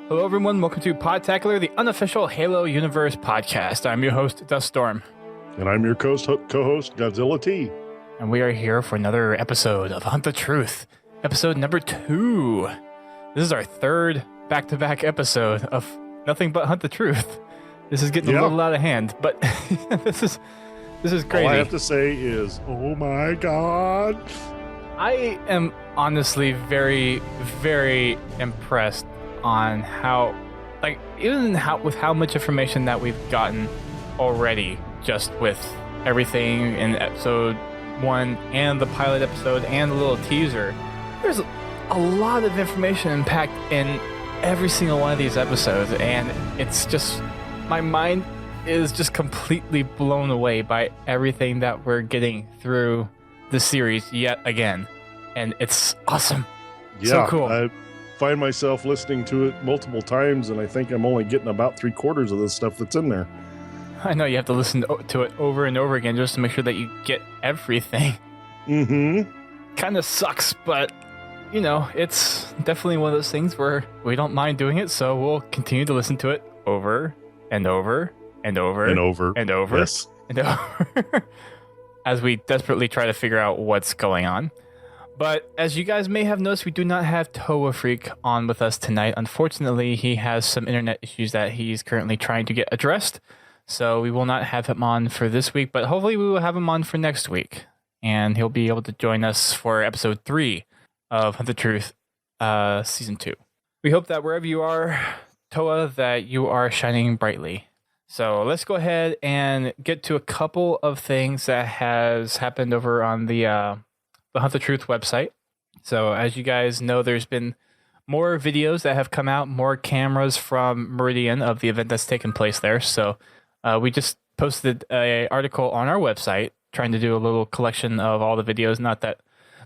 Hello, everyone. Welcome to Podtacular, the unofficial Halo Universe podcast. I'm your host, Dust Storm. And I'm your co-host, Godzilla T. And we are here for another episode of Hunt the Truth, episode number 2. This is our third back-to-back episode of nothing but Hunt the Truth. This is getting a little out of hand, but this is crazy. All I have to say is, oh my God. I am honestly very, very impressed on how, with how much information that we've gotten already, just with everything in episode 1 and the pilot episode and the little teaser. There's a lot of information packed in every single one of these episodes, and it's just, my mind is just completely blown away by everything that we're getting through the series yet again, and it's awesome. Yeah, so cool. I find myself listening to it multiple times, and I think I'm only getting about 3/4 of the stuff that's in there. I know you have to listen to it over and over again just to make sure that you get everything. Mm-hmm. Kind of sucks, but you know, it's definitely one of those things where we don't mind doing it, so we'll continue to listen to it over and over and over and over and over, yes, and over as we desperately try to figure out what's going on. But as you guys may have noticed, we do not have Toa Freak on with us tonight. Unfortunately, he has some internet issues that he's currently trying to get addressed, so we will not have him on for this week, but hopefully we will have him on for next week, and he'll be able to join us for episode 3 of Hunt the Truth, season 2. We hope that wherever you are, Toa, that you are shining brightly. So let's go ahead and get to a couple of things that has happened over on the Hunt the Truth website. So as you guys know, there's been more videos that have come out, more cameras from Meridian of the event that's taken place there. So we just posted an article on our website trying to do a little collection of all the videos. Not that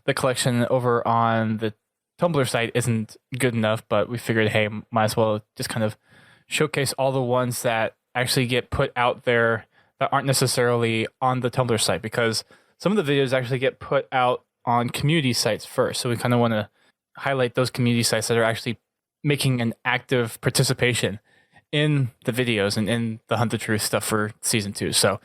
the collection over on the Tumblr site isn't good enough, but we figured, hey, might as well just kind of showcase all the ones that actually get put out there that aren't necessarily on the Tumblr site, because some of the videos actually get put out on community sites first. So we kind of want to highlight those community sites that are actually making an active participation in the videos and in the Hunt the Truth stuff for season 2. So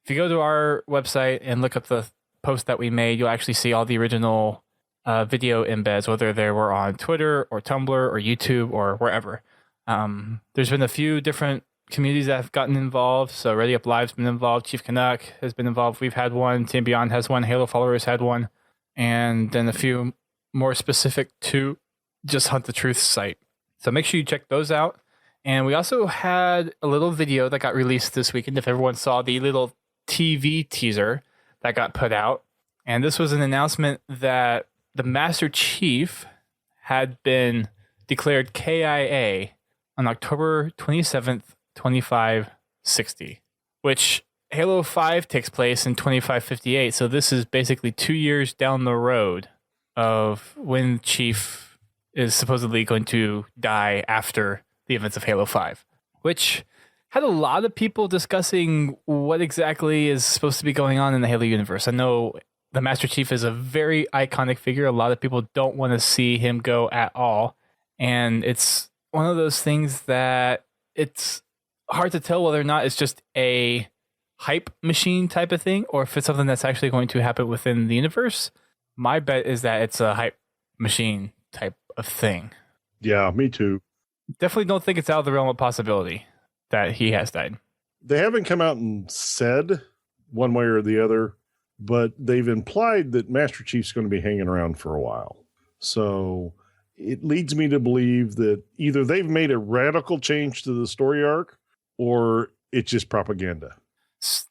if you go to our website and look up the post that we made, you'll actually see all the original video embeds, whether they were on Twitter or Tumblr or YouTube or wherever. There's been a few different communities that have gotten involved. So Ready Up Live's been involved, Chief Canuck has been involved, we've had one, Team Beyond has one, Halo Followers had one, and then a few more specific to just Hunt the Truth site. So make sure you check those out. And we also had a little video that got released this weekend, if everyone saw the little TV teaser that got put out. And this was an announcement that the Master Chief had been declared KIA on October 27th, 2560, which Halo 5 takes place in 2558. So this is basically 2 years down the road of when Chief is supposedly going to die after the events of Halo 5, which had a lot of people discussing what exactly is supposed to be going on in the Halo universe. I know the Master Chief is a very iconic figure. A lot of people don't want to see him go at all. And it's one of those things that it's hard to tell whether or not it's just a hype machine type of thing, or if it's something that's actually going to happen within the universe. My bet is that it's a hype machine type of thing. Yeah, me too. Definitely don't think it's out of the realm of possibility that he has died. They haven't come out and said one way or the other, but they've implied that Master Chief's going to be hanging around for a while. So it leads me to believe that either they've made a radical change to the story arc, or it's just propaganda.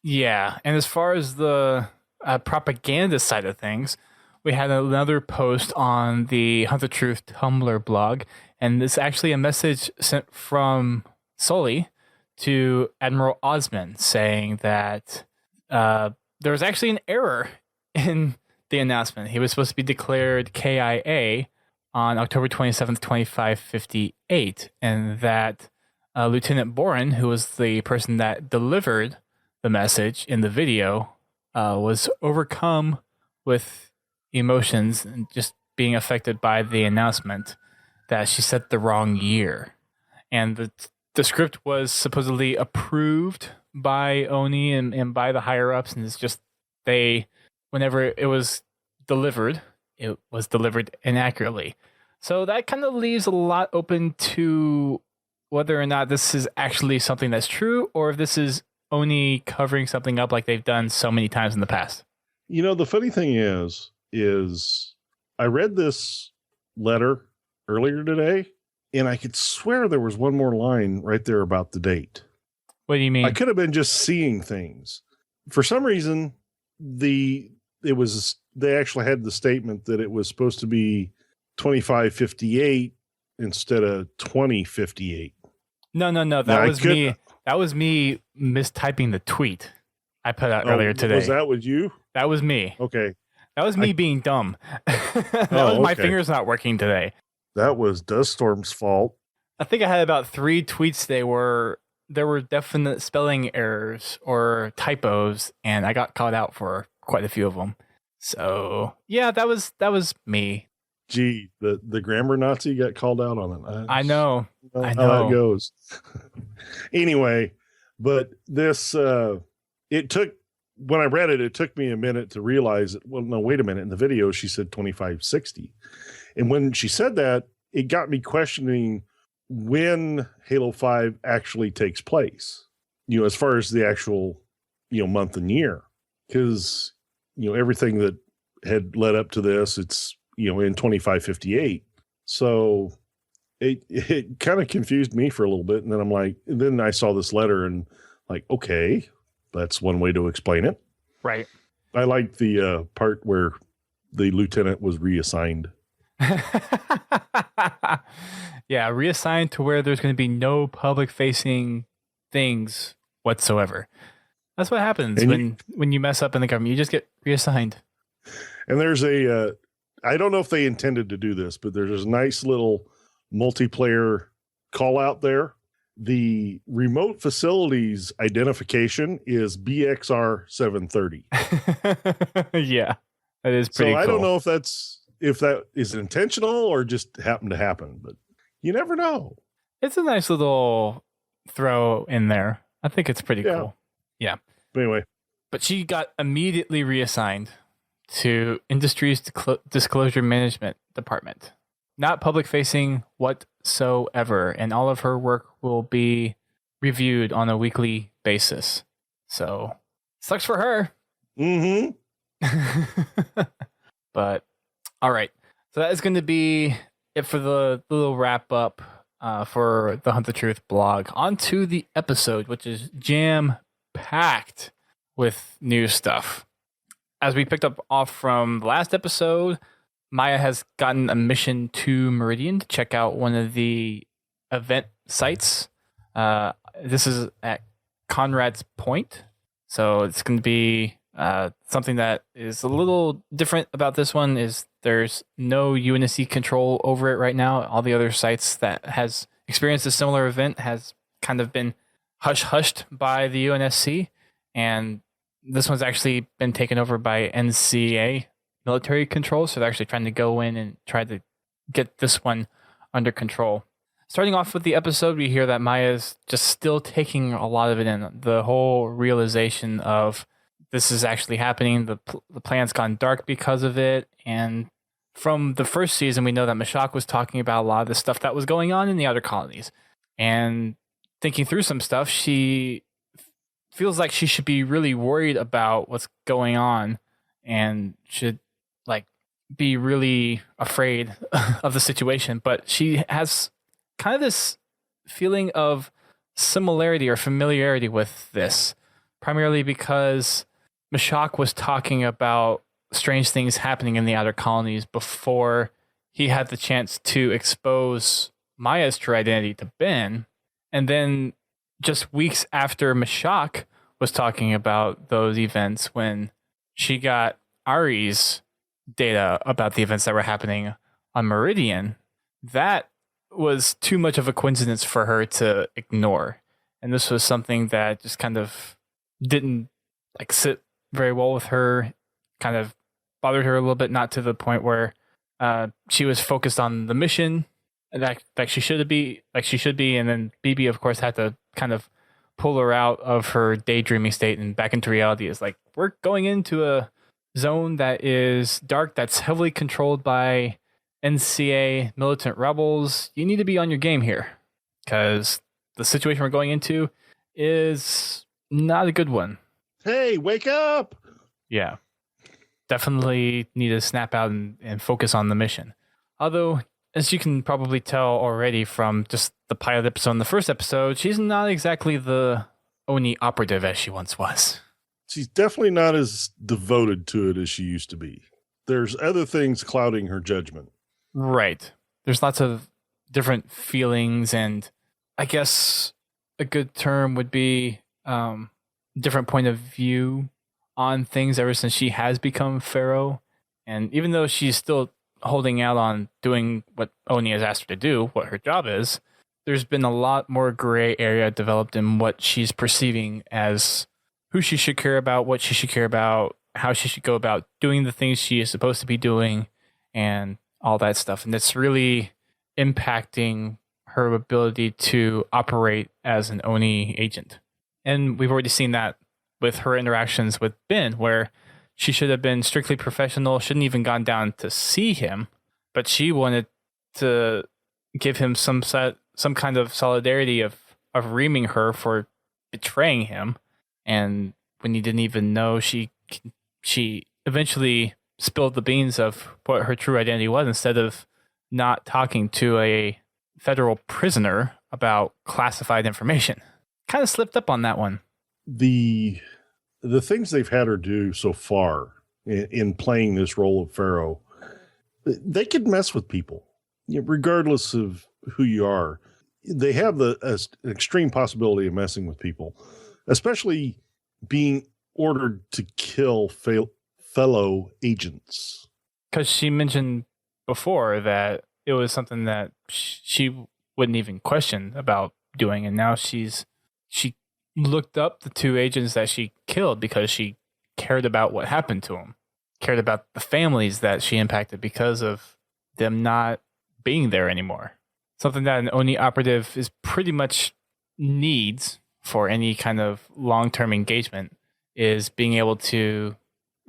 Yeah, and as far as the propaganda side of things, we had another post on the Hunt the Truth Tumblr blog, and it's actually a message sent from Sully to Admiral Osman saying that there was actually an error in the announcement. He was supposed to be declared KIA on October 27th, 2558, and that Lieutenant Boren, who was the person that delivered the message in the video, was overcome with emotions and just being affected by the announcement that she said the wrong year. and the script was supposedly approved by Oni and by the higher ups, and it's just whenever it was delivered inaccurately. So that kind of leaves a lot open to whether or not this is actually something that's true, or if this is Oni covering something up like they've done so many times in the past. The funny thing is I read this letter earlier today, and I could swear there was one more line right there about the date. What do you mean? I could have been just seeing things. For some reason, they actually had the statement that it was supposed to be 2558 instead of 2058. No. That was me mistyping the tweet I put out earlier today. Was that with you? That was me. Okay. That was me being dumb. That was my fingers not working today. That was Duststorm's fault. I think I had about 3 tweets. There were definite spelling errors or typos, and I got caught out for quite a few of them. So yeah, that was me. Gee, the grammar Nazi got called out on it. I know. How that goes. Anyway, but this when I read it, it took me a minute to realize that, well, no, wait a minute. In the video, she said 2560. And when she said that, it got me questioning when Halo 5 actually takes place, as far as the actual, month and year. Because, everything that had led up to this, it's, in 2558. So it kind of confused me for a little bit. And then then I saw this letter and okay, that's one way to explain it. Right. I liked the part where the lieutenant was reassigned. Yeah, reassigned to where there's going to be no public facing things whatsoever. That's what happens when you mess up in the government. You just get reassigned. And there's I don't know if they intended to do this, but there's a nice little multiplayer call out there. The remote facilities identification is BXR 730. Yeah, that is pretty cool. I don't know if that is intentional or just happened to happen, but you never know. It's a nice little throw in there. I think it's pretty cool. Yeah. But anyway. But she got immediately reassigned to Industries Disclosure Management Department. Not public facing whatsoever. And all of her work will be reviewed on a weekly basis. So, sucks for her. Mm-hmm. But, all right. So that is going to be it for the little wrap up for the Hunt the Truth blog. On to the episode, which is jam-packed with new stuff. As we picked up off from the last episode, Maya has gotten a mission to Meridian to check out one of the event sites. This is at Conrad's Point. So it's going to be something that is a little different about this one is there's no UNSC control over it right now. All the other sites that has experienced a similar event has kind of been hushed by the UNSC. And this one's actually been taken over by NCA military control. So they're actually trying to go in and try to get this one under control. Starting off with the episode, we hear that Maya's just still taking a lot of it in. The whole realization of this is actually happening. The plan's gone dark because of it. And from the first season, we know that Mashak was talking about a lot of the stuff that was going on in the other colonies. And thinking through some stuff, she feels like she should be really worried about what's going on and should be really afraid of the situation. But she has kind of this feeling of similarity or familiarity with this, primarily because Mashak was talking about strange things happening in the outer colonies before he had the chance to expose Maya's true identity to Ben. And then just weeks after Mashak was talking about those events, when she got Arie's data about the events that were happening on Meridian, that was too much of a coincidence for her to ignore. And this was something that just kind of didn't sit very well with her, kind of bothered her a little bit, not to the point where she was focused on the mission like she should be, and then BB, of course, had to kind of pull her out of her daydreaming state and back into reality. Is like, we're going into a zone that is dark, that's heavily controlled by NCA militant rebels. You need to be on your game here, because the situation we're going into is not a good one. Hey, wake up! Yeah, definitely need to snap out and focus on the mission. Although, as you can probably tell already from just the pilot episode and the first episode, she's not exactly the Oni operative as she once was. She's definitely not as devoted to it as she used to be. There's other things clouding her judgment. Right. There's lots of different feelings, and I guess a good term would be different point of view on things ever since she has become Pharaoh. And even though she's still holding out on doing what Oni has asked her to do, what her job is, there's been a lot more gray area developed in what she's perceiving as who she should care about, what she should care about, how she should go about doing the things she is supposed to be doing, and all that stuff. And it's really impacting her ability to operate as an Oni agent. And we've already seen that with her interactions with Ben, where she should have been strictly professional, shouldn't even gone down to see him, but she wanted to give him some kind of solidarity of reaming her for betraying him. And when he didn't even know, she eventually spilled the beans of what her true identity was, instead of not talking to a federal prisoner about classified information. Kind of slipped up on that one. The things they've had her do so far in playing this role of Pharaoh, they could mess with people, regardless of who you are. They have an extreme possibility of messing with people, especially being ordered to kill fellow agents. Because she mentioned before that it was something that she wouldn't even question about doing, and now she looked up the two agents that she killed because she cared about what happened to them, cared about the families that she impacted because of them not being there anymore. Something that an Oni operative is pretty much needs for any kind of long-term engagement is being able to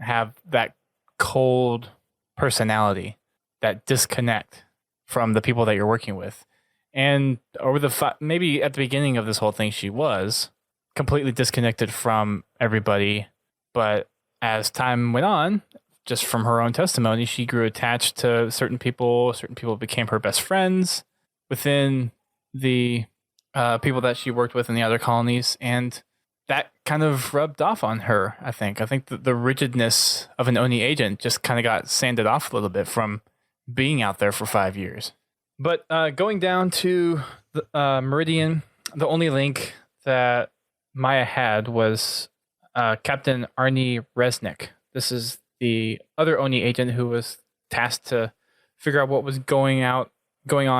have that cold personality, that disconnect from the people that you're working with. And over maybe at the beginning of this whole thing, she was completely disconnected from everybody. But as time went on, just from her own testimony, she grew attached to certain people. Certain people became her best friends within the people that she worked with in the other colonies. And that kind of rubbed off on her, I think. That the rigidness of an Oni agent just kind of got sanded off a little bit from being out there for 5 years. But going down to the, Meridian, the only link that Maya had was Captain Arie Resneck. This is the other Oni agent who was tasked to figure out what was going on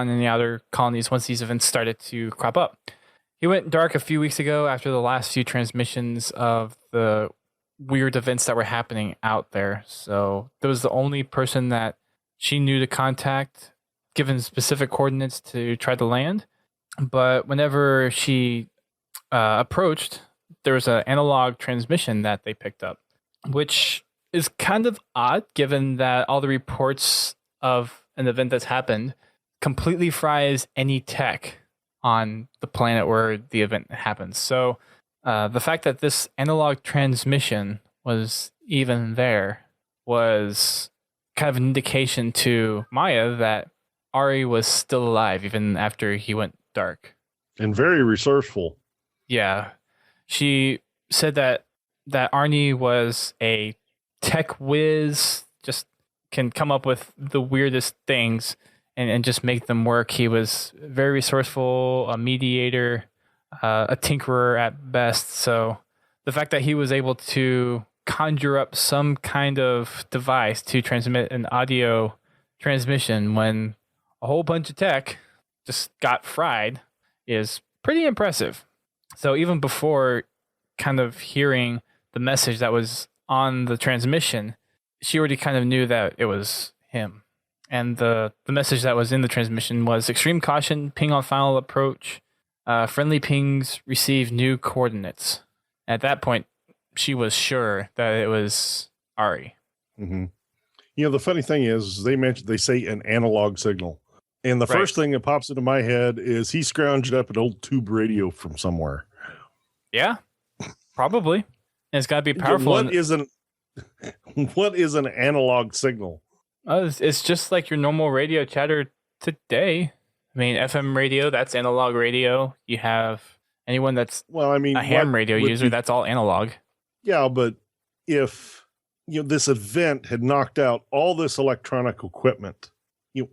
in the outer colonies once these events started to crop up. He went dark a few weeks ago after the last few transmissions of the weird events that were happening out there. So that was the only person that she knew to contact, given specific coordinates to try to land. But whenever she approached, there was an analog transmission that they picked up, which is kind of odd given that all the reports of an event that's happened completely fries any tech on the planet where the event happens. So the fact that this analog transmission was even there was kind of an indication to Maya that Arie was still alive even after he went dark. And very resourceful. Yeah. She said that Arie was a tech whiz, just can come up with the weirdest things and just make them work. He was very resourceful, a mediator, a tinkerer at best. So the fact that he was able to conjure up some kind of device to transmit an audio transmission when a whole bunch of tech just got fried is pretty impressive. So even before kind of hearing the message that was on the transmission, she already kind of knew that it was him. And the message that was in the transmission was extreme caution, ping on final approach. Friendly pings receive new coordinates. At that point, she was sure that it was Arie. Mm-hmm. The funny thing is they say an analog signal. And the first thing that pops into my head is he scrounged up an old tube radio from somewhere. Yeah, probably. And it's got to be powerful. What is an analog signal? It's just like your normal radio chatter today. I mean, FM radio, that's analog radio. You have anyone that's a ham radio user, that's all analog. Yeah, but if this event had knocked out all this electronic equipment,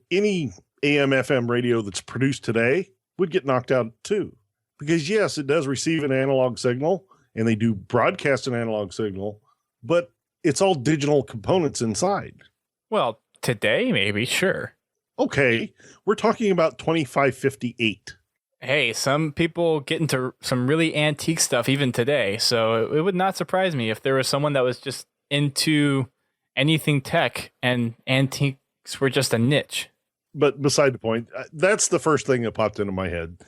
any AM FM radio that's produced today would get knocked out too. Because yes, it does receive an analog signal and they do broadcast an analog signal, but it's all digital components inside. Well, today, maybe, sure. Okay, we're talking about 2558. Hey, some people get into some really antique stuff even today, so it would not surprise me if there was someone that was just into anything tech and antiques were just a niche. But beside the point, that's the first thing that popped into my head.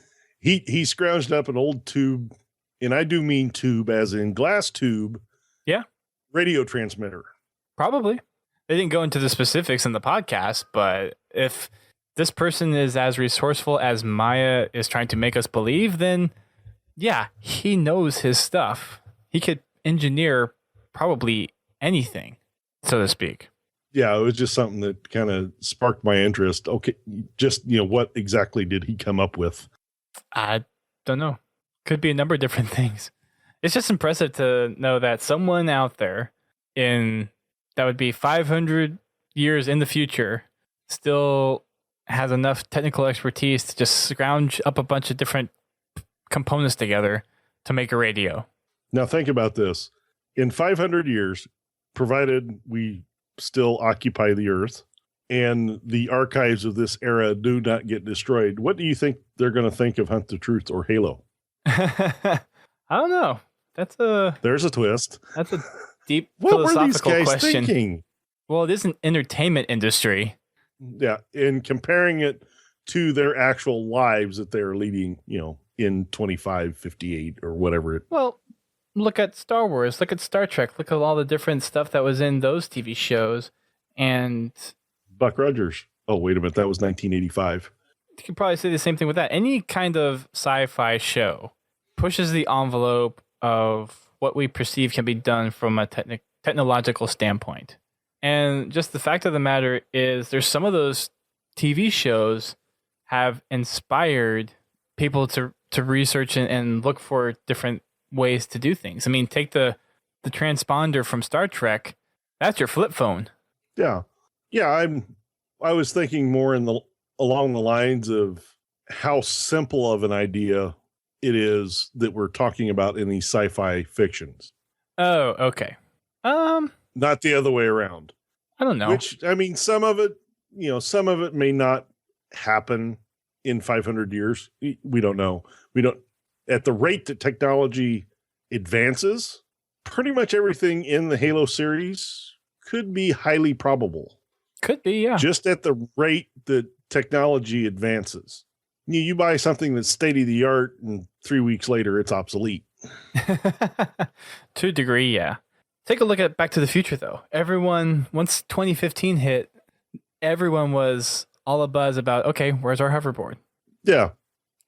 He scrounged up an old tube, and I do mean tube as in glass tube. Yeah. Radio transmitter. Probably. They didn't go into the specifics in the podcast, but if this person is as resourceful as Maya is trying to make us believe, then yeah, he knows his stuff. He could engineer probably anything, so to speak. Yeah, it was just something that kind of sparked my interest. Okay, just, what exactly did he come up with? I don't know. Could be a number of different things. It's just impressive to know that someone out there that would be 500 years in the future still has enough technical expertise to just scrounge up a bunch of different components together to make a radio. Now think about this. In 500 years, provided we still occupy the Earth and the archives of this era do not get destroyed, what do you think they're going to think of Hunt the Truth or Halo? I don't know. There's a twist. That's a deep what philosophical were these guys question. Thinking? Well, it is an entertainment industry. Yeah, and comparing it to their actual lives that they're leading, in 2558 or whatever. Well, look at Star Wars, look at Star Trek, look at all the different stuff that was in those TV shows. And Buck Rogers. Oh, wait a minute. That was 1985. You could probably say the same thing with that. Any kind of sci-fi show pushes the envelope of what we perceive can be done from a technological standpoint. And just the fact of the matter is there's some of those TV shows have inspired people to research and look for different ways to do things. I mean, take the transponder from Star Trek. That's your flip phone. Yeah. Yeah, I was thinking more along the lines of how simple of an idea it is that we're talking about in these sci-fi fictions. Oh, okay. Not the other way around. I don't know. Which, I mean, some of it may not happen in 500 years. We don't know. At the rate that technology advances, pretty much everything in the Halo series could be highly probable. Could be, yeah. Just at the rate that technology advances. You buy something that's state of the art and 3 weeks later it's obsolete. To a degree, yeah. Take a look at Back to the Future, though. Once 2015 hit, everyone was all abuzz about, okay, where's our hoverboard? Yeah.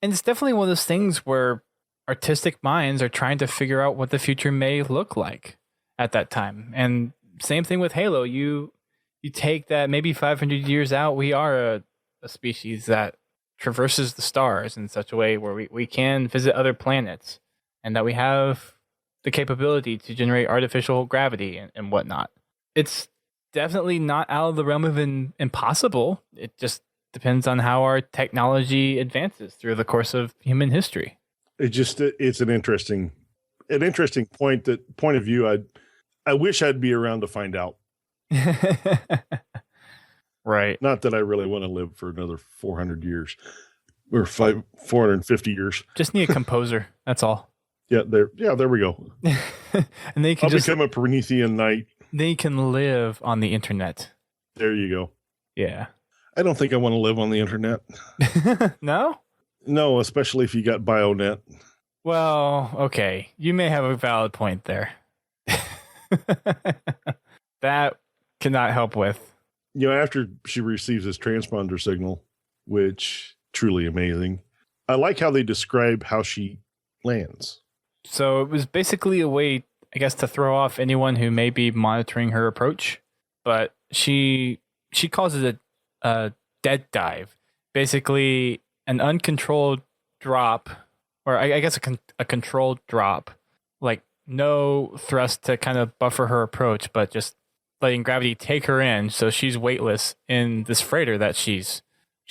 And it's definitely one of those things where artistic minds are trying to figure out what the future may look like at that time. And same thing with Halo. You take that maybe 500 years out, we are a species that traverses the stars in such a way where we can visit other planets and that we have the capability to generate artificial gravity and whatnot. It's definitely not out of the realm of impossible. It just depends on how our technology advances through the course of human history. It's an interesting point of view. I wish I'd be around to find out. Right. Not that I really want to live for another 400 years or 450 years. Just need a composer. That's all. Yeah, there we go. And they can become a Promethean knight. They can live on the internet. There you go. Yeah. I don't think I want to live on the internet. No? No, especially if you got BioNet. Well, okay. You may have a valid point there. That cannot help with. After she receives this transponder signal, which truly amazing. I like how they describe how she lands. So it was basically a way, I guess, to throw off anyone who may be monitoring her approach. But she calls it a dead dive. Basically, an uncontrolled drop, or I guess a controlled drop, like no thrust to kind of buffer her approach, but just letting gravity take her in, so she's weightless in this freighter that she's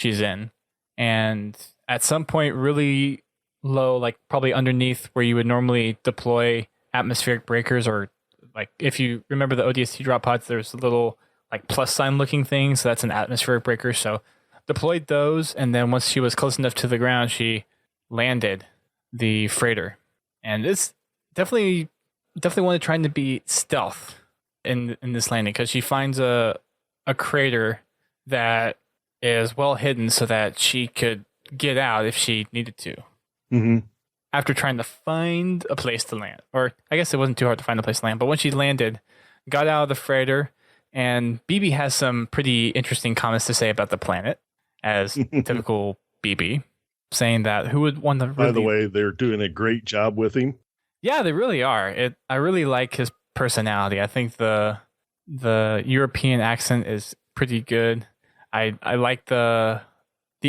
in, and at some point really low, like probably underneath where you would normally deploy atmospheric breakers, or like if you remember the ODST drop pods, there's a little like plus sign looking thing, so that's an atmospheric breaker. So deployed those, and then once she was close enough to the ground, she landed the freighter, and it's definitely one of trying to be stealth in this landing, because she finds a crater that is well hidden so that she could get out if she needed to. Mm-hmm. After trying to find a place to land, or I guess it wasn't too hard to find a place to land, but when she landed, got out of the freighter, and BB has some pretty interesting comments to say about the planet, as typical BB, saying that who would want to really... By the way, they're doing a great job with him. Yeah, they really are. I really like his personality. I think the European accent is pretty good. I like the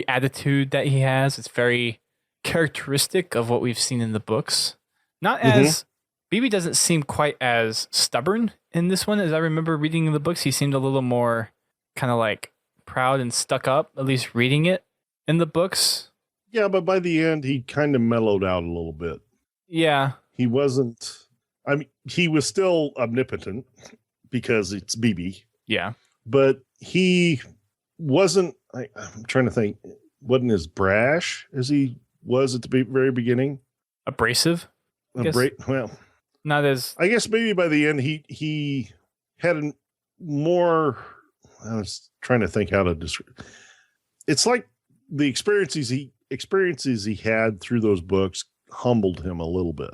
attitude that he has. It's very characteristic of what we've seen in the books. Not as BB doesn't seem quite as stubborn in this one as I remember reading in the books. He seemed a little more kind of like proud and stuck up, at least reading it in the books. Yeah, but by the end, he kind of mellowed out a little bit. Yeah. He wasn't... I mean, he was still omnipotent because it's BB. Yeah. But he wasn't... I'm trying to think. Wasn't as brash as he was at the very beginning. Abrasive? Well, not as... I guess maybe by the end, he had a more... I was trying to think how to describe... It's like the experiences he had through those books humbled him a little bit.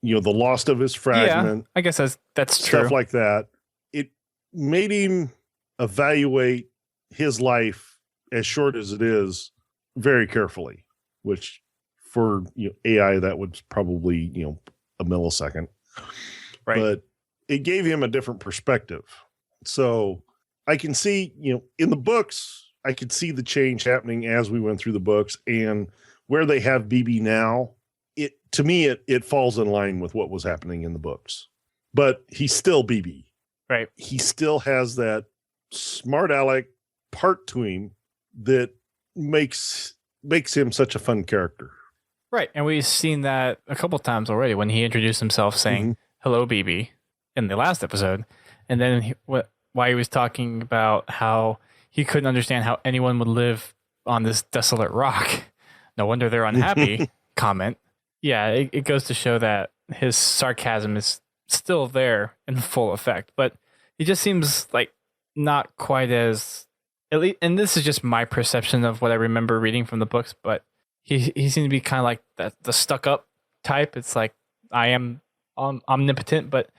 The loss of his fragment. Yeah, I guess that's stuff true. Stuff like that. It made him evaluate his life, as short as it is, very carefully, which for AI, that was probably, a millisecond. Right. But it gave him a different perspective. So I can see, in the books, I could see the change happening as we went through the books, and where they have BB now, to me, it falls in line with what was happening in the books. But he's still BB. Right. He still has that smart aleck part to him that makes him such a fun character. Right. And we've seen that a couple times already when he introduced himself saying, hello, BB, in the last episode. And then why he was talking about how he couldn't understand how anyone would live on this desolate rock. No wonder they're unhappy. Comment. Yeah, it goes to show that his sarcasm is still there in full effect, but he just seems like not quite as, at least, and this is just my perception of what I remember reading from the books, but he seemed to be kind of like the stuck up type. It's like, I am omnipotent, but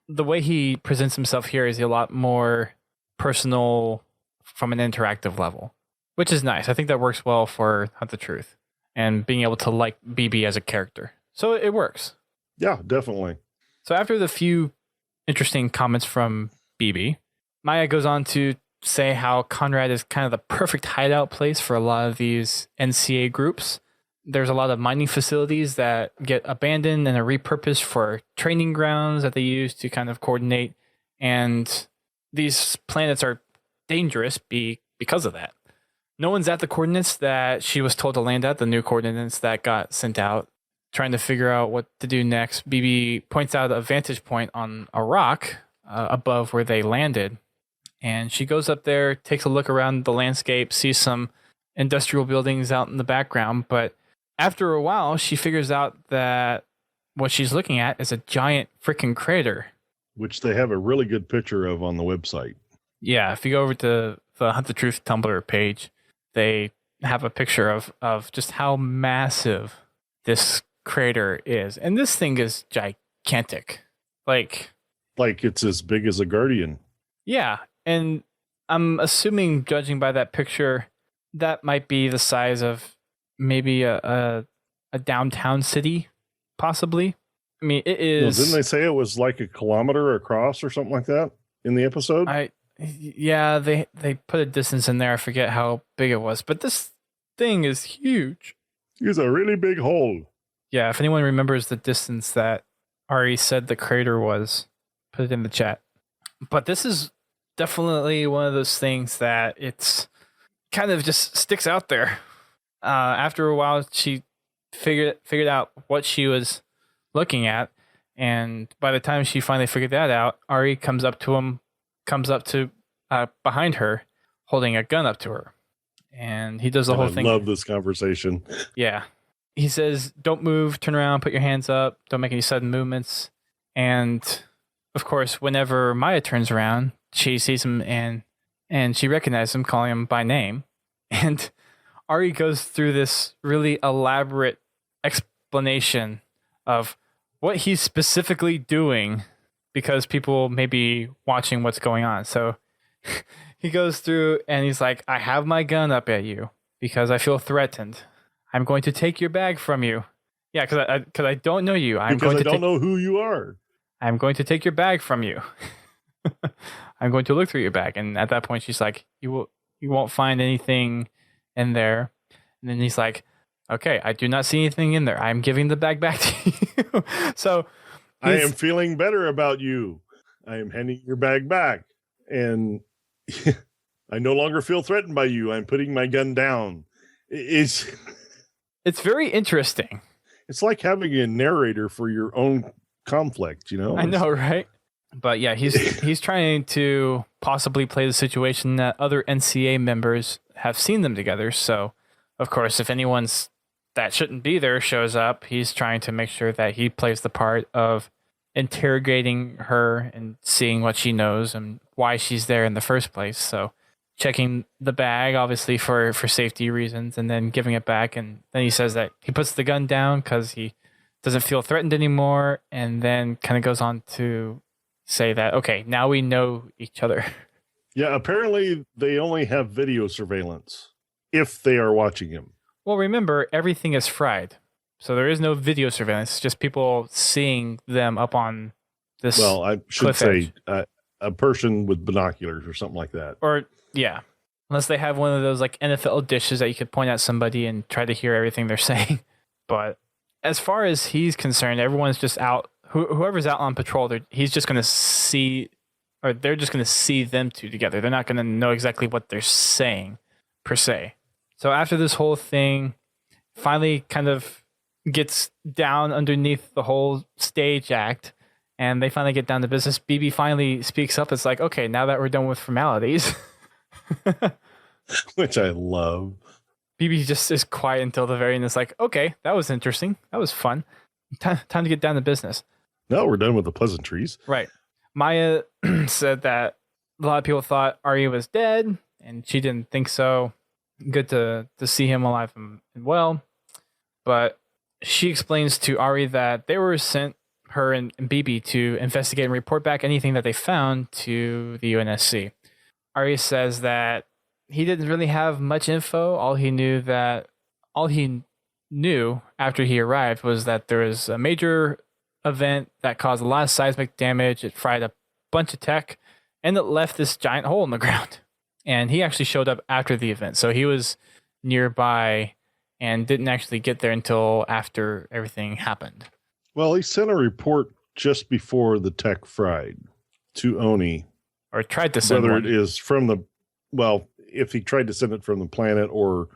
the way he presents himself here is a lot more personal from an interactive level, which is nice. I think that works well for Hunt the Truth and being able to like BB as a character. So it works. Yeah, definitely. So after the few interesting comments from BB, Maya goes on to say how Conrad is kind of the perfect hideout place for a lot of these NCA groups. There's a lot of mining facilities that get abandoned and are repurposed for training grounds that they use to kind of coordinate. And these planets are dangerous because of that. No one's at the coordinates that she was told to land at, the new coordinates that got sent out, trying to figure out what to do next. BB points out a vantage point on a rock above where they landed. And she goes up there, takes a look around the landscape, sees some industrial buildings out in the background. But after a while, she figures out that what she's looking at is a giant freaking crater. Which they have a really good picture of on the website. Yeah, if you go over to the Hunt the Truth Tumblr page, they have a picture of just how massive this crater is. And this thing is gigantic. Like it's as big as a Guardian. Yeah. And I'm assuming, judging by that picture, that might be the size of maybe a downtown city, possibly. I mean, it is. Didn't they say it was like a kilometer across or something like that in the episode? Yeah, they put a distance in there. I forget how big it was, but this thing is huge. It's a really big hole. Yeah, if anyone remembers the distance that Arie said the crater was, put it in the chat. But this is definitely one of those things that it's kind of just sticks out there. After a while, she figured out what she was looking at, and by the time she finally figured that out, Arie comes up to behind her, holding a gun up to her, and he does the whole thing. I love this conversation. Yeah, he says, "Don't move, turn around, put your hands up, don't make any sudden movements." And of course, whenever Maya turns around, she sees him and she recognizes him, calling him by name, and Arie goes through this really elaborate explanation of what he's specifically doing because people may be watching what's going on. So he goes through and he's like, I have my gun up at you because I feel threatened. I'm going to take your bag from you. Yeah, because I don't know you. I don't know who you are. I'm going to take your bag from you. I'm going to look through your bag. And at that point, she's like, you won't find anything in there. And then he's like, okay, I do not see anything in there. I'm giving the bag back to you. So I am feeling better about you. I am handing your bag back. And I no longer feel threatened by you. I'm putting my gun down. It's very interesting. It's like having a narrator for your own conflict, you know? I know, right? But yeah, he's trying to possibly play the situation that other NCA members have seen them together. So, of course, if anyone's that shouldn't be there shows up, he's trying to make sure that he plays the part of interrogating her and seeing what she knows and why she's there in the first place. So checking the bag, obviously, for safety reasons, and then giving it back. And then he says that he puts the gun down because he doesn't feel threatened anymore, and then kind of goes on to say that, okay, now we know each other. Yeah, apparently they only have video surveillance if they are watching him. Well, remember, everything is fried. So there is no video surveillance, it's just people seeing them up on this. Well, I should say a person with binoculars or something like that. Or, yeah. Unless they have one of those like NFL dishes that you could point at somebody and try to hear everything they're saying. But as far as he's concerned, everyone's just out. Whoever's out on patrol, he's just going to see, or they're just going to see them two together. They're not going to know exactly what they're saying, per se. So after this whole thing finally kind of gets down underneath the whole stage act, and they finally get down to business, BB finally speaks up. It's like, okay, now that we're done with formalities. Which I love. BB just is quiet until the very end. It's like, okay, that was interesting. That was fun. Time to get down to business. No, we're done with the pleasantries. Right. Maya said that a lot of people thought Arie was dead, and she didn't think so. Good to see him alive and well. But she explains to Arie that they were sent, her and BB, to investigate and report back anything that they found to the UNSC. Arie says that he didn't really have much info. All he knew after he arrived was that there was a major event that caused a lot of seismic damage. It fried a bunch of tech, and it left this giant hole in the ground. And he actually showed up after the event, so he was nearby and didn't actually get there until after everything happened. Well, he sent a report just before the tech fried to Oni. Or tried to send whether one. It is from the, well, if he tried to send it from the planet or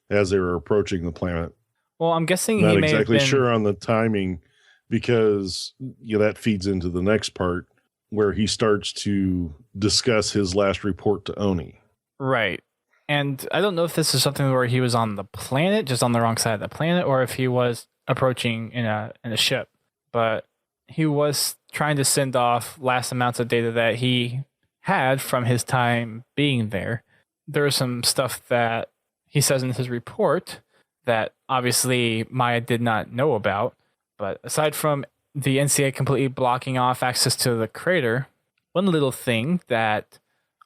as they were approaching the planet. Well, I'm guessing Not he may exactly have been sure on the timing, because that feeds into the next part where he starts to discuss his last report to Oni. Right. And I don't know if this is something where he was on the planet, just on the wrong side of the planet, or if he was approaching in a ship. But he was trying to send off last amounts of data that he had from his time being there. there is some stuff that he says in his report that obviously Maya did not know about. But aside from the NCA completely blocking off access to the crater, one little thing that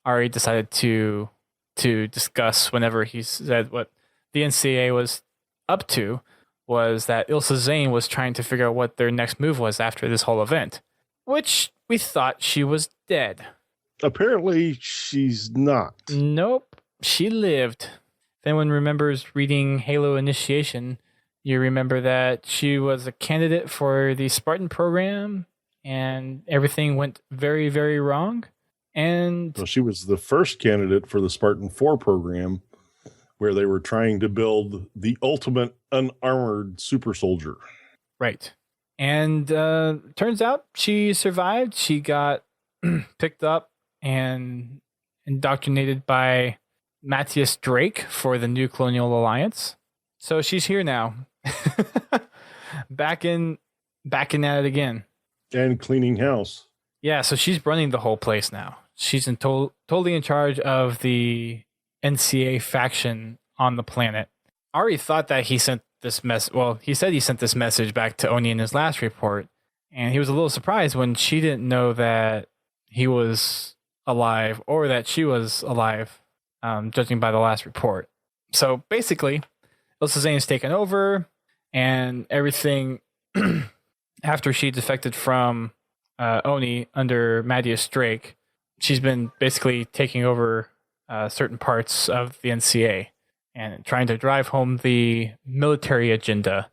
Arie decided to discuss whenever he said what the NCA was up to was that Ilsa Zane was trying to figure out what their next move was after this whole event, which we thought she was dead. Apparently, she's not. Nope, she lived. If anyone remembers reading Halo Initiation, you remember that she was a candidate for the Spartan program, and everything went very, very wrong. And Well, she was the first candidate for the Spartan IV program, where they were trying to build the ultimate unarmored super soldier. right. And turns out she survived. She got picked up and indoctrinated by Matthias Drake for the New Colonial Alliance. So she's here now. back in at it again. And cleaning house. Yeah, so she's running the whole place now. She's totally in charge of the NCA faction on the planet. Arie thought that he sent this he said he sent this message back to Oni in his last report, and he was a little surprised when she didn't know that he was alive or that she was alive, judging by the last report. So basically, Ilsa Zane's taken over, and everything after she defected from Oni under Matthias Drake, she's been basically taking over certain parts of the NCA and trying to drive home the military agenda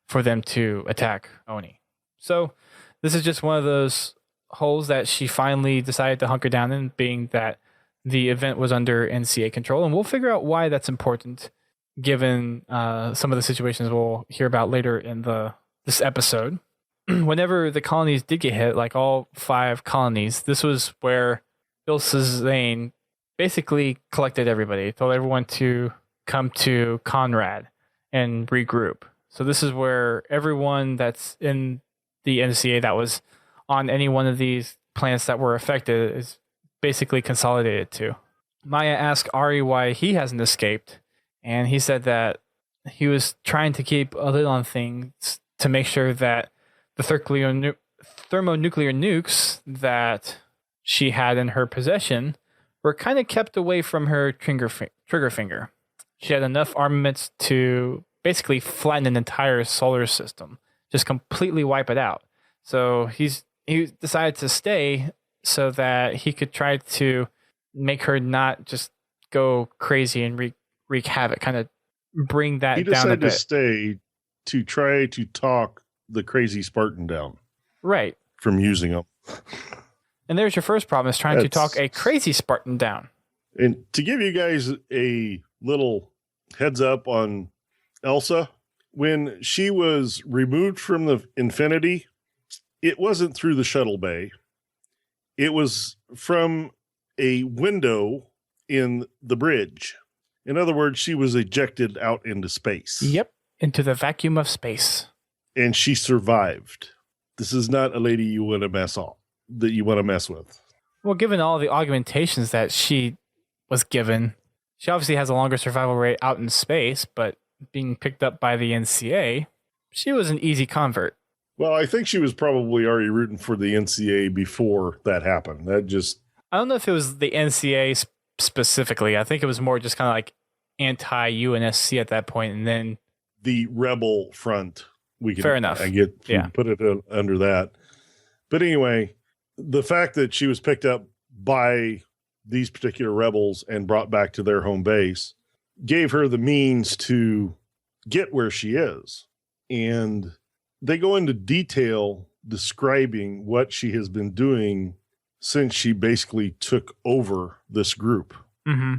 for them to attack Oni. So this is just one of those holes that she finally decided to hunker down in, being that the event was under NCA control. And we'll figure out why that's important, given some of the situations we'll hear about later in this episode. Whenever the colonies did get hit, like all 5 colonies, this was where Ilsa Zane basically collected everybody, told everyone to come to Conrad and regroup. So this is where everyone that's in the NCA that was on any one of these planets that were affected is basically consolidated to. Maya asked Arie why he hasn't escaped, and he said that he was trying to keep a lid on things to make sure that the thermonuclear nukes that she had in her possession were kind of kept away from her trigger finger. She had enough armaments to basically flatten an entire solar system, just completely wipe it out. So he decided to stay so that he could try to make her not just go crazy and wreak havoc, kind of bring that down a bit. He decided to stay to try to talk the crazy Spartan down. Right. From using them. And there's your first problem, is trying to talk a crazy Spartan down. And to give you guys a little heads up on Elsa, when she was removed from the Infinity, it wasn't through the shuttle bay. It was from a window in the bridge. In other words, she was ejected out into space. Yep, into the vacuum of space. And she survived. This is not a lady you want to mess with. Well, given all the augmentations that she was given, she obviously has a longer survival rate out in space, but being picked up by the NCA, she was an easy convert. Well, I think she was probably already rooting for the NCA before that happened. I don't know if it was the NCA specifically. I think it was more just kind of like anti-UNSC at that point, and then the rebel front. Fair enough. Put it under that. But anyway, the fact that she was picked up by these particular rebels and brought back to their home base gave her the means to get where she is. And they go into detail describing what she has been doing since she basically took over this group. Mm-hmm.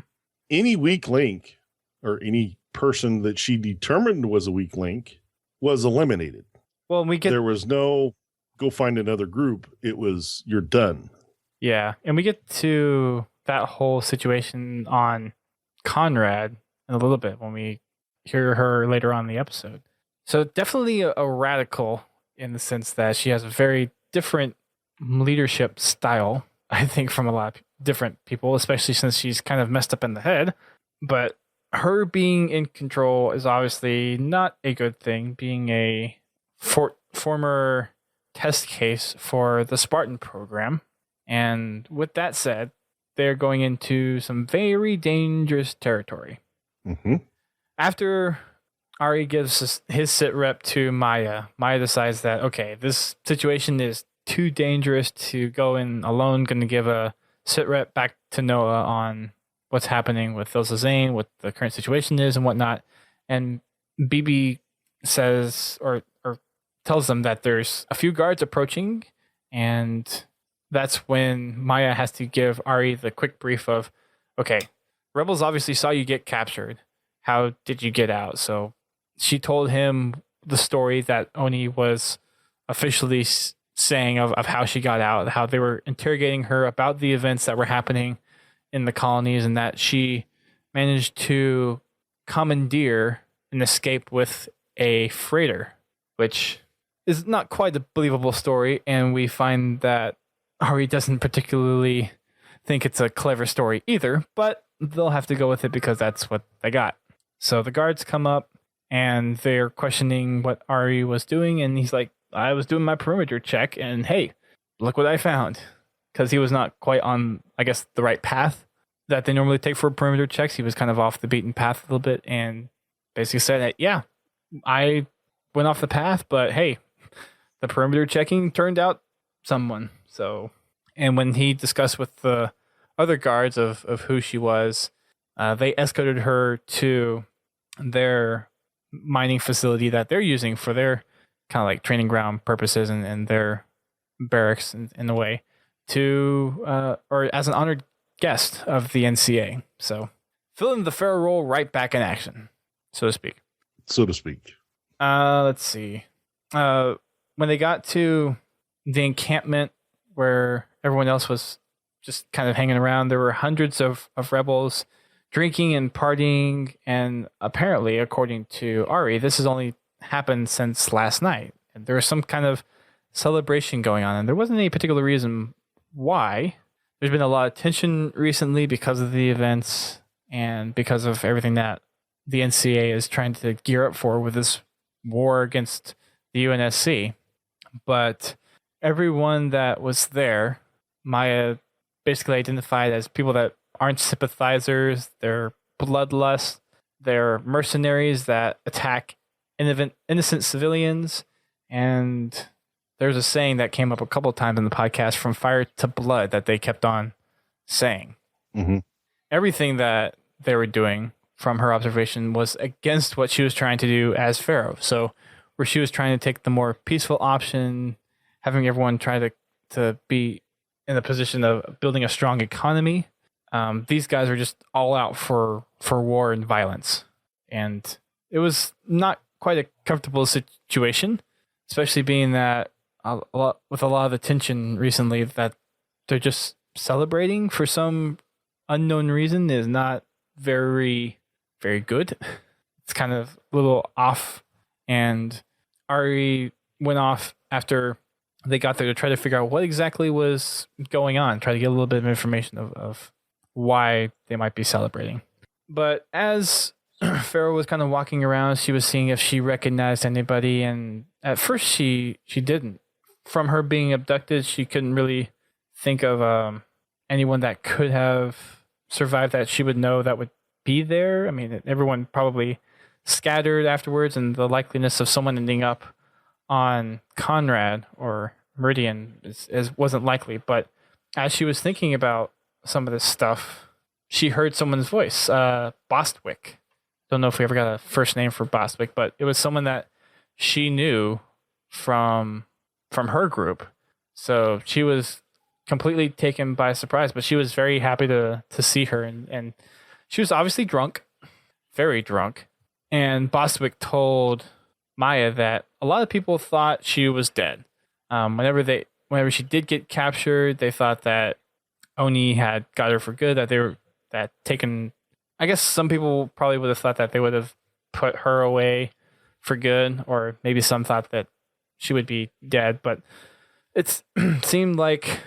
Any weak link or any person that she determined was a weak link was eliminated. Well, there was no go find another group. It was, you're done. Yeah. And we get to that whole situation on Conrad in a little bit when we hear her later on in the episode. So definitely a radical in the sense that she has a very different leadership style, I think, from a lot different people, especially since she's kind of messed up in the head. But her being in control is obviously not a good thing, being a former test case for the Spartan program. And with that said, they're going into some very dangerous territory. Mm-hmm. After Arie gives his sit rep to Maya decides that, okay, this situation is too dangerous to go in alone. Going to give a sit rep back to Noah on what's happening with Ilsa Zane, what the current situation is and whatnot. And BB says or tells them that there's a few guards approaching, and that's when Maya has to give Arie the quick brief of, okay, rebels obviously saw you get captured. How did you get out? So she told him the story that Oni was officially saying of how she got out, how they were interrogating her about the events that were happening in the colonies, and that she managed to commandeer an escape with a freighter, which is not quite a believable story. And we find that Arie doesn't particularly think it's a clever story either, but they'll have to go with it because that's what they got. So the guards come up and they're questioning what Arie was doing, and he's like, I was doing my perimeter check, and hey, look what I found. Because he was not quite on, I guess, the right path that they normally take for perimeter checks. He was kind of off the beaten path a little bit, and basically said that, yeah, I went off the path, but hey, the perimeter checking turned out someone. So, and when he discussed with the other guards of who she was, they escorted her to their mining facility that they're using for their kind of like training ground purposes and their barracks in a way, to or as an honored guest of the NCA. So filling the Pharaoh role right back in action, so to speak. So to speak. Let's see. When they got to the encampment where everyone else was just kind of hanging around, there were hundreds of rebels drinking and partying, and apparently, according to Arie, this has only happened since last night. And there was some kind of celebration going on, and there wasn't any particular reason why. There's been a lot of tension recently because of the events and because of everything that the NCA is trying to gear up for with this war against the UNSC. But everyone that was there, Maya basically identified as people that aren't sympathizers, they're bloodlust, they're mercenaries that attack innocent civilians. And there's a saying that came up a couple of times in the podcast, from fire to blood, that they kept on saying. Mm-hmm. Everything that they were doing from her observation was against what she was trying to do as Pharaoh. So where she was trying to take the more peaceful option, having everyone try to be in a position of building a strong economy, these guys are just all out for war and violence. And it was not quite a comfortable situation, especially being that with a lot of the tension recently, that they're just celebrating for some unknown reason is not very, very good. It's kind of a little off. And Arie went off after they got there to try to figure out what exactly was going on, try to get a little bit of information of why they might be celebrating. But as Pharaoh was kind of walking around, she was seeing if she recognized anybody, and at first she didn't. From her being abducted, she couldn't really think of anyone that could have survived that she would know that would be there. I mean, everyone probably scattered afterwards, and the likeliness of someone ending up on Conrad or Meridian wasn't likely. But as she was thinking about some of this stuff, she heard someone's voice, Bostwick. Don't know if we ever got a first name for Bostwick, but it was someone that she knew from her group. So she was completely taken by surprise, but she was very happy to see her. And she was obviously drunk, very drunk. And Bostwick told Maya that a lot of people thought she was dead. Whenever she did get captured, they thought that Oni had got her for good, I guess some people probably would have thought that they would have put her away for good, or maybe some thought that she would be dead, but it seemed like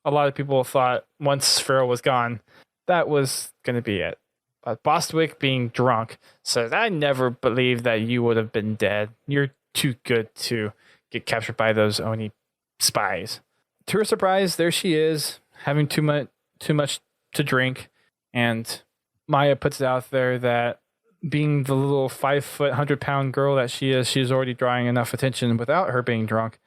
a lot of people thought once Farrell was gone, that was going to be it. But Bostwick, being drunk, says, I never believed that you would have been dead. You're too good to get captured by those Oni spies. To her surprise, there she is, having too much to drink. And Maya puts it out there that being the little 5 foot, 100-pound girl that she is, she's already drawing enough attention without her being drunk.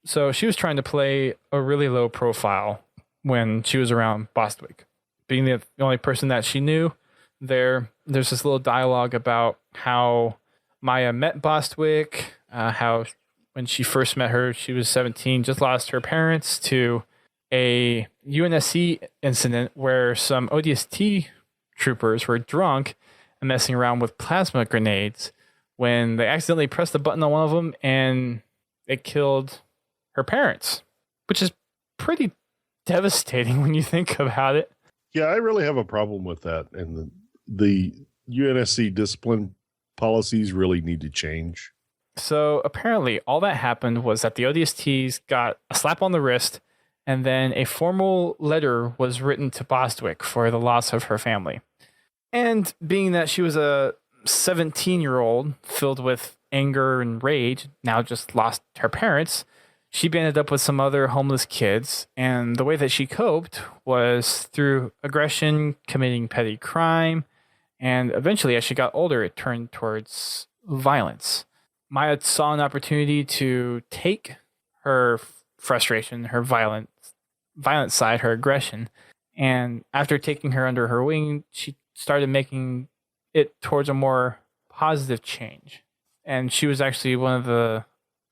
So she was trying to play a really low profile when she was around Bostwick. Being the only person that she knew, there's this little dialogue about how Maya met Bostwick, how when she first met her, she was 17, just lost her parents to a UNSC incident where some ODST troopers were drunk and messing around with plasma grenades when they accidentally pressed the button on one of them and it killed her parents, which is pretty devastating when you think about it. Yeah, I really have a problem with that. And the UNSC discipline policies really need to change. So apparently all that happened was that the ODSTs got a slap on the wrist and then a formal letter was written to Bostwick for the loss of her family. And being that she was a 17-year-old filled with anger and rage, now just lost her parents, she banded up with some other homeless kids. And the way that she coped was through aggression, committing petty crime. And eventually, as she got older, it turned towards violence. Maya saw an opportunity to take her frustration, her violent side, her aggression. And after taking her under her wing, she started making it towards a more positive change. And she was actually one of the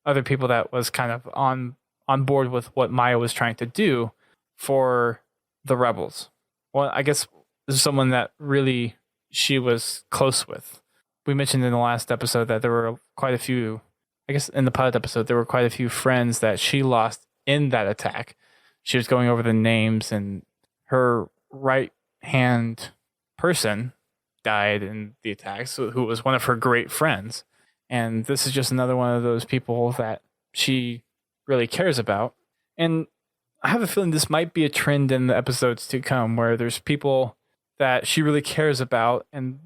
other people that was kind of on board with what Maya was trying to do for the rebels. Well, I guess this is someone that really she was close with. We mentioned in the last episode that there were quite a few, I guess in the pilot episode, there were quite a few friends that she lost in that attack. She was going over the names, and her right hand person died in the attack, so who was one of her great friends. And this is just another one of those people that she really cares about. And I have a feeling this might be a trend in the episodes to come where there's people that she really cares about. And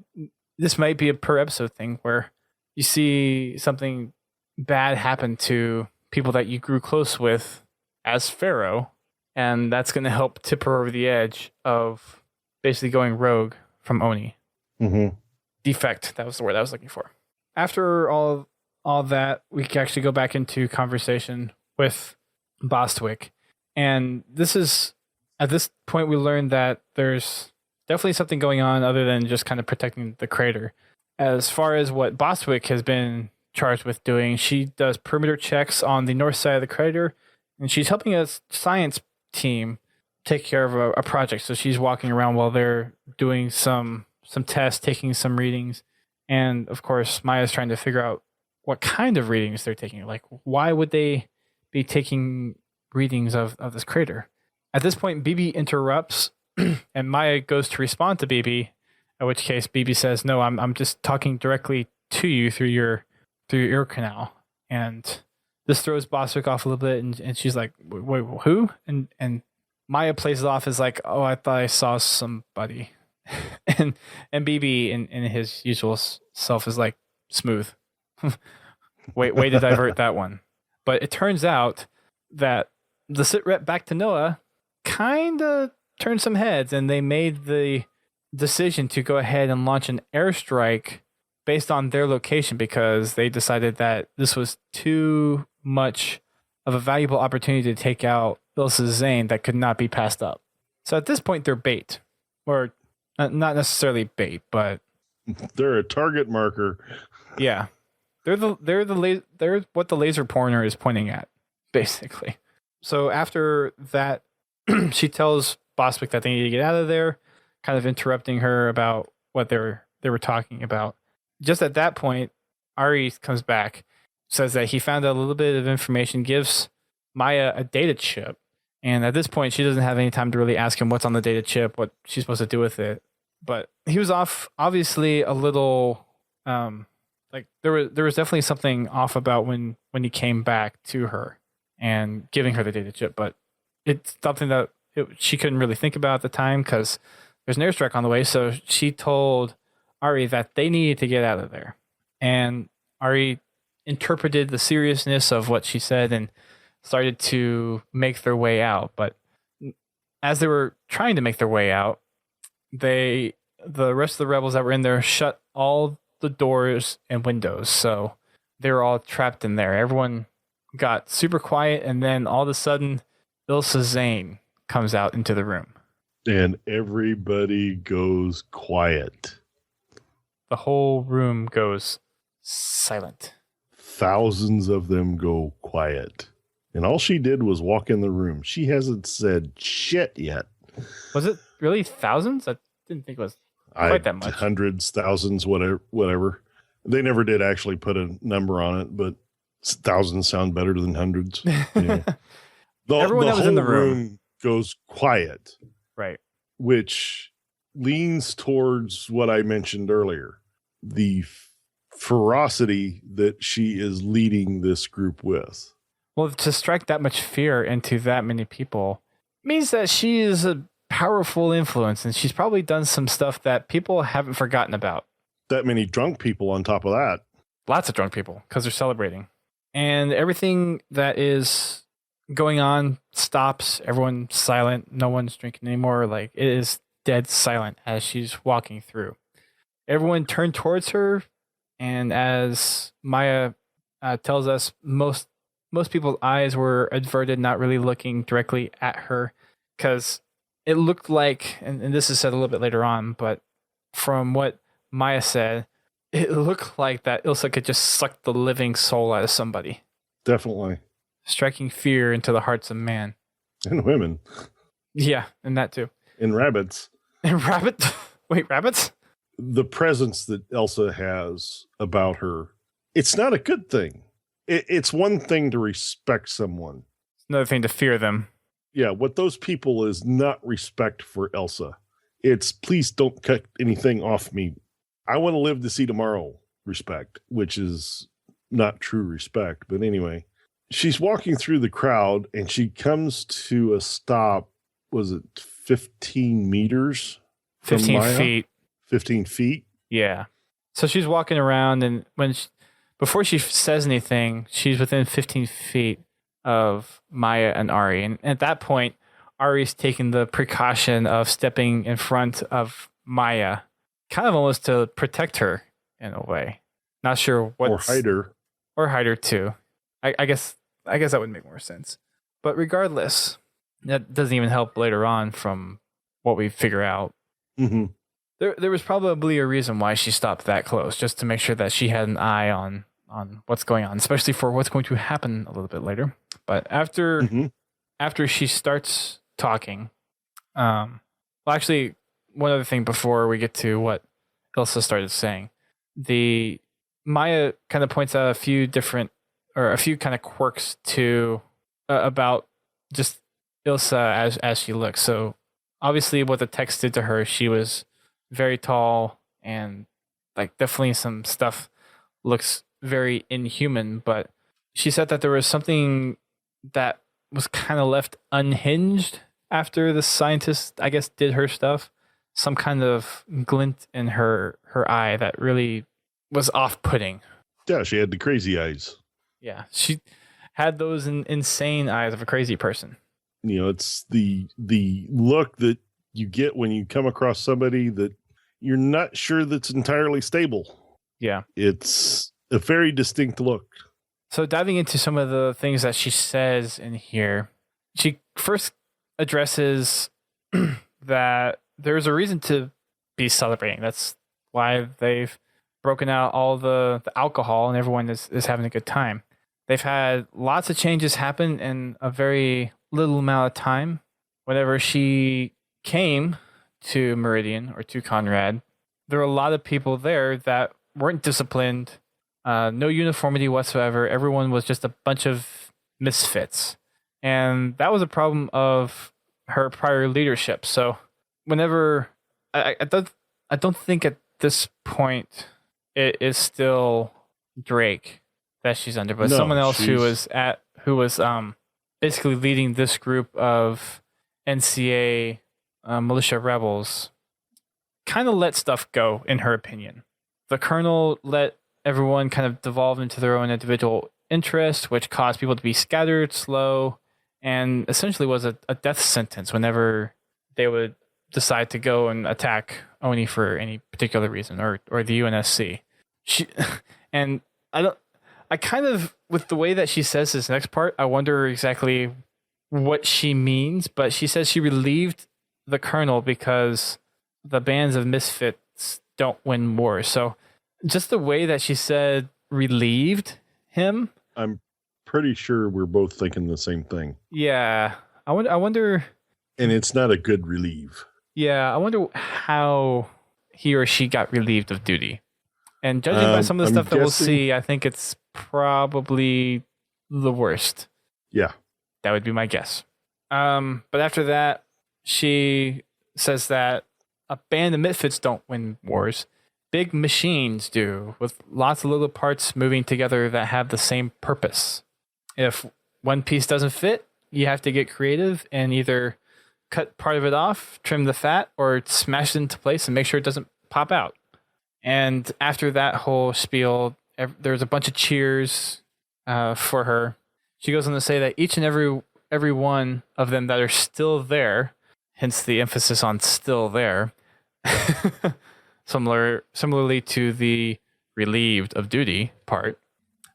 this might be a per episode thing where you see something bad happen to people that you grew close with as Pharaoh. And that's going to help tip her over the edge of basically going rogue from Oni. Mm-hmm. Defect. That was the word I was looking for. After all that, we can actually go back into conversation with Bostwick. And this is, at this point, we learned that there's definitely something going on other than just kind of protecting the crater. As far as what Bostwick has been charged with doing, she does perimeter checks on the north side of the crater, and she's helping a science team take care of a project. So she's walking around while they're doing some tests, taking some readings. And of course, Maya's trying to figure out what kind of readings they're taking. Like, why would they be taking readings of this crater? At this point, BB interrupts, and Maya goes to respond to BB. At which case, BB says, "No, I'm just talking directly to you through your ear canal." And this throws Bostwick off a little bit, and she's like, "Wait, who?" And Maya plays it off as like, "Oh, I thought I saw somebody." and BB in his usual self is like, smooth. way to divert that one. But it turns out that the sit rep back to Noah kind of turned some heads, and they made the decision to go ahead and launch an airstrike based on their location because they decided that this was too much of a valuable opportunity to take out Ilsa Zane that could not be passed up. So at this point, they're bait, or not necessarily bait, but they're a target marker. Yeah, they're what the laser pointer is pointing at, basically. So after that, she tells Bostwick that they need to get out of there, kind of interrupting her about what they were talking about. Just at that point, Arie comes back, says that he found out a little bit of information, gives Maya a data chip. And at this point, she doesn't have any time to really ask him what's on the data chip, what she's supposed to do with it. But he was off, obviously a little, like there was definitely something off about when he came back to her and giving her the data chip. But it's something that she couldn't really think about at the time because there's an airstrike on the way. So she told Arie that they needed to get out of there. And Arie interpreted the seriousness of what she said and started to make their way out. But as they were trying to make their way out, the rest of the rebels that were in there shut all the doors and windows. So they were all trapped in there. Everyone got super quiet. And then all of a sudden, Ilsa Zane comes out into the room. And everybody goes quiet. The whole room goes silent. Thousands of them go quiet. And all she did was walk in the room. She hasn't said shit yet. Was it really thousands? I didn't think it was quite that much. Hundreds, thousands, whatever. They never did actually put a number on it, but thousands sound better than hundreds. Yeah. Everyone that was in the room goes quiet. Right. Which leans towards what I mentioned earlier. The ferocity that she is leading this group with. Well, to strike that much fear into that many people means that she is a powerful influence, and she's probably done some stuff that people haven't forgotten about. That many drunk people on top of that. Lots of drunk people, because they're celebrating. And everything that is going on stops. Everyone's silent. No one's drinking anymore. Like, it is dead silent as she's walking through. Everyone turned towards her, and as Maya tells us, most people's eyes were averted, not really looking directly at her, because it looked like, and this is said a little bit later on, but from what Maya said, it looked like that Ilsa could just suck the living soul out of somebody. Definitely. Striking fear into the hearts of man. And women. Yeah, and that too. And rabbits. And rabbits? Wait, rabbits? The presence that Elsa has about her, it's not a good thing. It's one thing to respect someone. Another thing to fear them. Yeah, what those people is not respect for Elsa. It's please don't cut anything off me. I want to live to see tomorrow respect, which is not true respect. But anyway, she's walking through the crowd and she comes to a stop. Was it 15 meters? 15 feet. 15 feet? Yeah. So she's walking around, and before she says anything, she's within 15 feet of Maya and Arie. And at that point, Arie's taking the precaution of stepping in front of Maya, kind of almost to protect her in a way. Not sure what. Or hide her. Or hide her too. I guess that would make more sense. But regardless, that doesn't even help later on from what we figure out. Mm-hmm. There was probably a reason why she stopped that close, just to make sure that she had an eye on what's going on, especially for what's going to happen a little bit later. But after she starts talking, well, actually, one other thing before we get to what Ilsa started saying, the Maya kind of points out a few kind of quirks to about just Ilsa as she looks. So obviously, what the text did to her, she was very tall, and like definitely some stuff looks very inhuman, but she said that there was something that was kind of left unhinged after the scientist, I guess, did her stuff. Some kind of glint in her eye that really was off-putting. Yeah, she had the crazy eyes. Yeah, she had those insane eyes of a crazy person. You know, it's the look that you get when you come across somebody that you're not sure that's entirely stable. Yeah. It's a very distinct look. So diving into some of the things that she says in here, she first addresses that there's a reason to be celebrating. That's why they've broken out all the alcohol and everyone is having a good time. They've had lots of changes happen in a very little amount of time. Whenever she came to Meridian or to Conrad, there were a lot of people there that weren't disciplined, no uniformity whatsoever. Everyone was just a bunch of misfits. And that was a problem of her prior leadership. So whenever I don't think at this point it is still Drake that she's under, but someone else who was basically leading this group of NCA militia rebels, kind of let stuff go, in her opinion. The colonel let everyone kind of devolve into their own individual interests, which caused people to be scattered, slow, and essentially was a death sentence whenever they would decide to go and attack Oni for any particular reason, or the UNSC. And I kind of, with the way that she says this next part, I wonder exactly what she means, but she says she relieved the colonel because the bands of misfits don't win wars. So just the way that she said relieved him. I'm pretty sure we're both thinking the same thing. Yeah. I wonder. And it's not a good relieve. Yeah. I wonder how he or she got relieved of duty. And judging by some of the stuff that we'll see, I think it's probably the worst. Yeah. That would be my guess. But after that, she says that a band of misfits don't win wars. Big machines do, with lots of little parts moving together that have the same purpose. If one piece doesn't fit, you have to get creative and either cut part of it off, trim the fat, or smash it into place and make sure it doesn't pop out. And after that whole spiel, there's a bunch of cheers for her. She goes on to say that each and every one of them that are still there, hence the emphasis on still there, similarly to the relieved of duty part,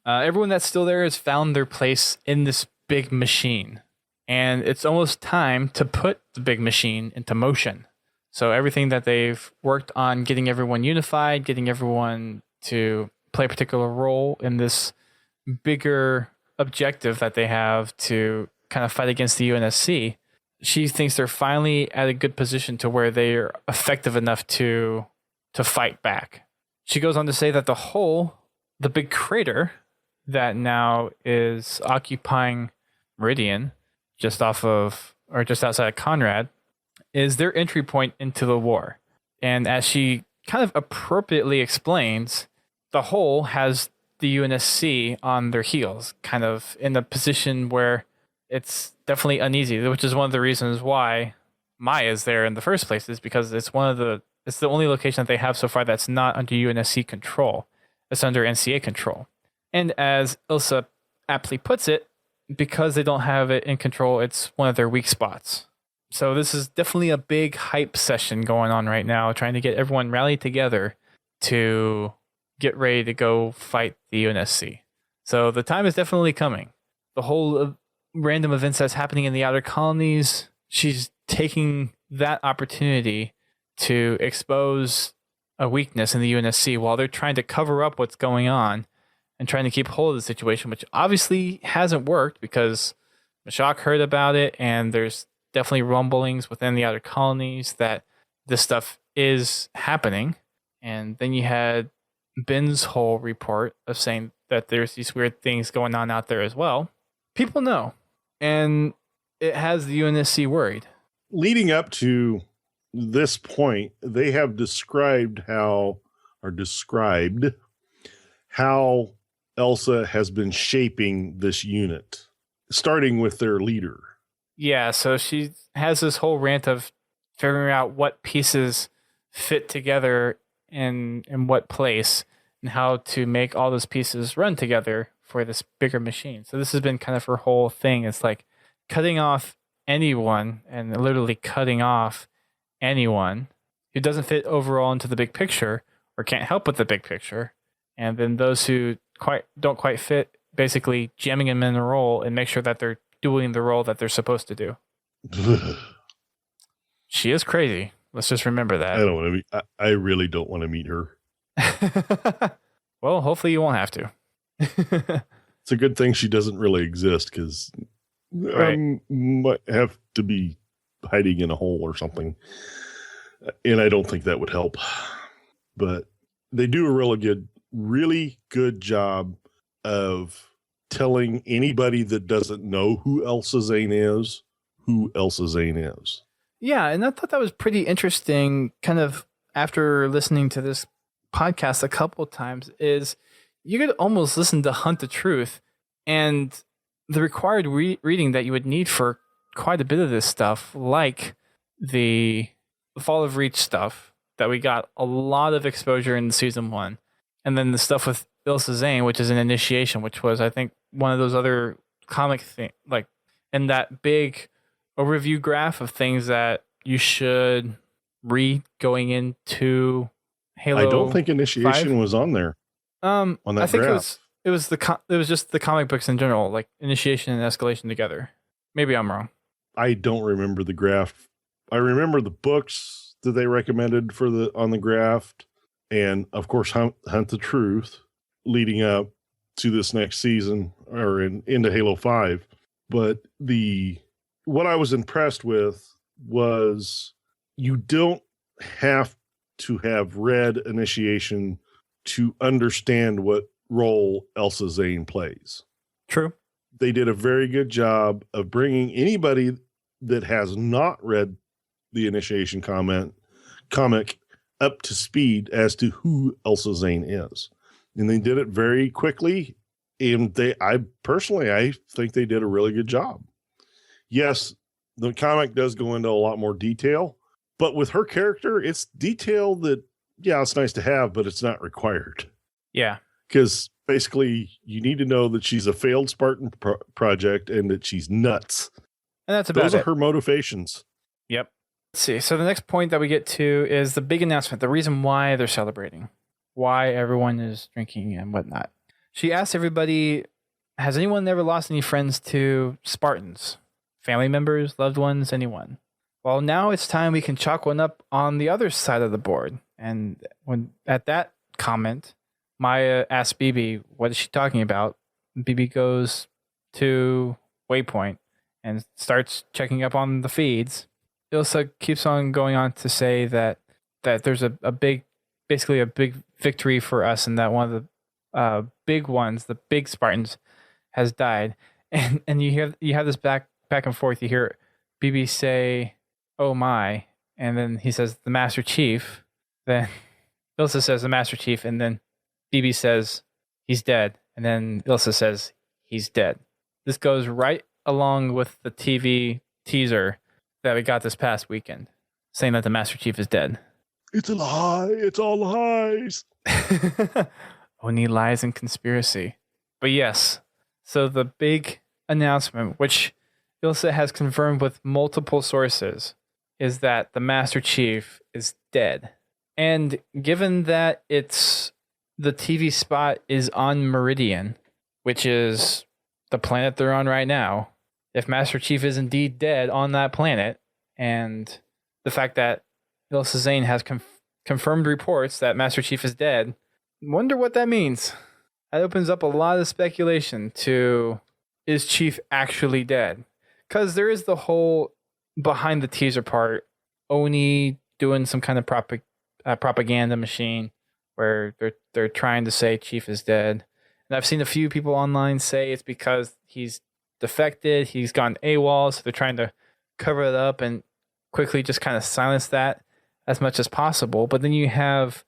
everyone that's still there has found their place in this big machine. And it's almost time to put the big machine into motion. So everything that they've worked on, getting everyone unified, getting everyone to play a particular role in this bigger objective that they have to kind of fight against the UNSC, she thinks they're finally at a good position to where they're effective enough to fight back. She goes on to say that the big crater that now is occupying Meridian, just outside of Conrad, is their entry point into the war. And as she kind of appropriately explains, the whole has the UNSC on their heels, kind of in a position where it's definitely uneasy, which is one of the reasons why Maya's there in the first place, is because it's the only location that they have so far that's not under UNSC control. It's under NCA control. And as Ilsa aptly puts it, because they don't have it in control, it's one of their weak spots. So this is definitely a big hype session going on right now, trying to get everyone rallied together to get ready to go fight the UNSC. So the time is definitely coming. The whole random events that's happening in the outer colonies, she's taking that opportunity to expose a weakness in the UNSC while they're trying to cover up what's going on and trying to keep hold of the situation, which obviously hasn't worked because Mashak heard about it, and there's definitely rumblings within the outer colonies that this stuff is happening. And then you had Ben's whole report of saying that there's these weird things going on out there as well. People know, and it has the UNSC worried. Leading up to this point, they have described how Elsa has been shaping this unit, starting with their leader. Yeah, so she has this whole rant of figuring out what pieces fit together in what place and how to make all those pieces run together for this bigger machine. So this has been kind of her whole thing. It's like cutting off anyone, and literally cutting off anyone who doesn't fit overall into the big picture or can't help with the big picture. And then those who don't quite fit, basically jamming them in a role and make sure that they're doing the role that they're supposed to do. She is crazy. Let's just remember that. I really don't want to meet her. Well, hopefully you won't have to. It's a good thing she doesn't really exist, because I might have to be hiding in a hole or something. And I don't think that would help. But they do a really good job of telling anybody that doesn't know who Ilsa Zane is, who Ilsa Zane is. Yeah, and I thought that was pretty interesting, kind of after listening to this podcast a couple of times, is you could almost listen to Hunt the Truth, and the required reading that you would need for quite a bit of this stuff, like the Fall of Reach stuff that we got a lot of exposure in season 1, and then the stuff with Ilsa Zane, which is an initiation, which was, I think, one of those other comic things, like in that big overview graph of things that you should read going into Halo. I don't think initiation 5. was on there. On that I think graph. it was just the comic books in general, like initiation and escalation together. Maybe I'm wrong. I don't remember the graph. I remember the books that they recommended on the graph, and of course Hunt the Truth leading up to this next season or into Halo 5. But what I was impressed with was you don't have to have read initiation to understand what role Ilsa Zane plays. True. They did a very good job of bringing anybody that has not read the initiation comic up to speed as to who Ilsa Zane is. And they did it very quickly. And I think they did a really good job. Yes, the comic does go into a lot more detail, but with her character, it's detail that, yeah, it's nice to have, but it's not required. Yeah. Because basically you need to know that she's a failed Spartan project and that she's nuts. And that's about Those are her motivations. Yep. Let's see. So the next point that we get to is the big announcement, the reason why they're celebrating, why everyone is drinking and whatnot. She asked everybody, has anyone ever lost any friends to Spartans? Family members, loved ones, anyone? Well, now it's time we can chalk one up on the other side of the board. And when at that comment, Maya asks BB, what is she talking about? BB goes to Waypoint and starts checking up on the feeds. Ilsa keeps on going on to say that there's a big victory for us, and that one of the big ones, the big Spartans, has died. And you have this back and forth. You hear BB say, "Oh my," and then he says, "The Master Chief." Then Ilsa says, "The Master Chief," and then BB says, "He's dead," and then Ilsa says, "He's dead." This goes right along with the TV teaser that we got this past weekend, saying that the Master Chief is dead. It's a lie. It's all lies. Only lies and conspiracy. But yes, so the big announcement, which Ilsa has confirmed with multiple sources, is that the Master Chief is dead. And given that the TV spot is on Meridian, which is the planet they're on right now, if Master Chief is indeed dead on that planet, and the fact that Ilsa Zane has confirmed reports that Master Chief is dead, wonder what that means. That opens up a lot of speculation to, is Chief actually dead? Because there is the whole behind the teaser part, Oni doing some kind of propaganda machine where they're trying to say Chief is dead. And I've seen a few people online say it's because he's defected, he's gone AWOL, so they're trying to cover it up and quickly just kind of silence that as much as possible. But then you have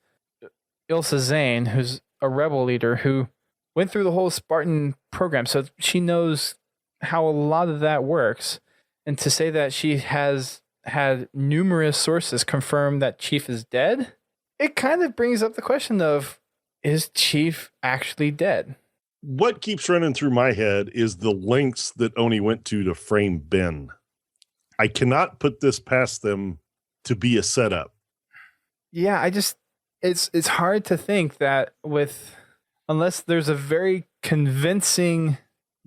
Ilsa Zane, who's a rebel leader who went through the whole Spartan program, so she knows how a lot of that works. And to say that she has had numerous sources confirm that Chief is dead, it kind of brings up the question of, is Chief actually dead? What keeps running through my head is the lengths that Oni went to frame Ben. I cannot put this past them to be a setup. Yeah, it's hard to think that unless there's a very convincing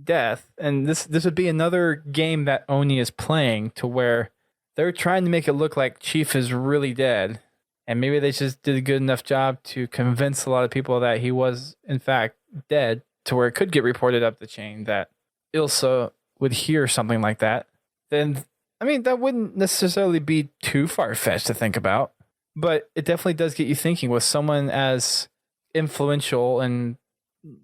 death, and this would be another game that Oni is playing to where they're trying to make it look like Chief is really dead, and maybe they just did a good enough job to convince a lot of people that he was in fact dead, to where it could get reported up the chain that Ilsa would hear something like that. Then, I mean, that wouldn't necessarily be too far-fetched to think about, but it definitely does get you thinking with someone as influential and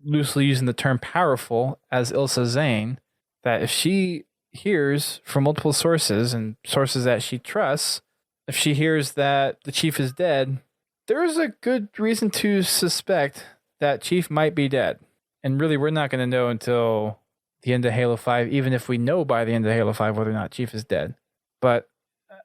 loosely using the term powerful as Ilsa Zane, that if she hears from multiple sources and sources that she trusts, if she hears that the Chief is dead, there is a good reason to suspect that Chief might be dead. And really, we're not going to know until the end of Halo 5, even if we know by the end of Halo 5 whether or not Chief is dead. But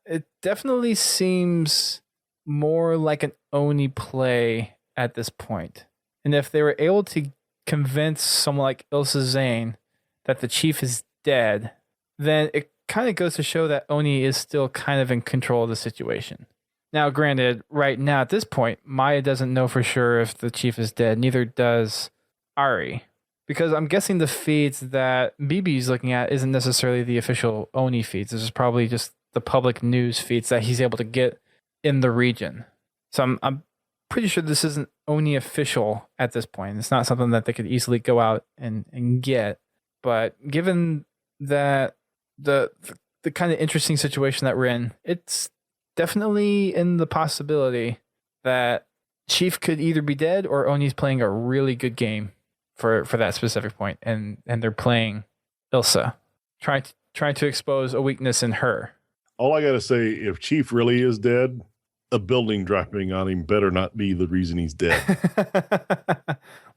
it definitely seems more like an Oni play at this point. And if they were able to convince someone like Ilsa Zane that the Chief is dead, then it kind of goes to show that Oni is still kind of in control of the situation. Now, granted, right now at this point, Maya doesn't know for sure if the Chief is dead. Neither does Arie. Because I'm guessing the feeds that BB is looking at isn't necessarily the official Oni feeds. This is probably just the public news feeds that he's able to get in the region. So I'm pretty sure this isn't Oni official at this point. It's not something that they could easily go out and get. But given that the kind of interesting situation that we're in, it's definitely in the possibility that Chief could either be dead or Oni's playing a really good game for that specific point, and they're playing Ilsa, trying to expose a weakness in her. All I gotta say, if Chief really is dead, a building dropping on him better not be the reason he's dead.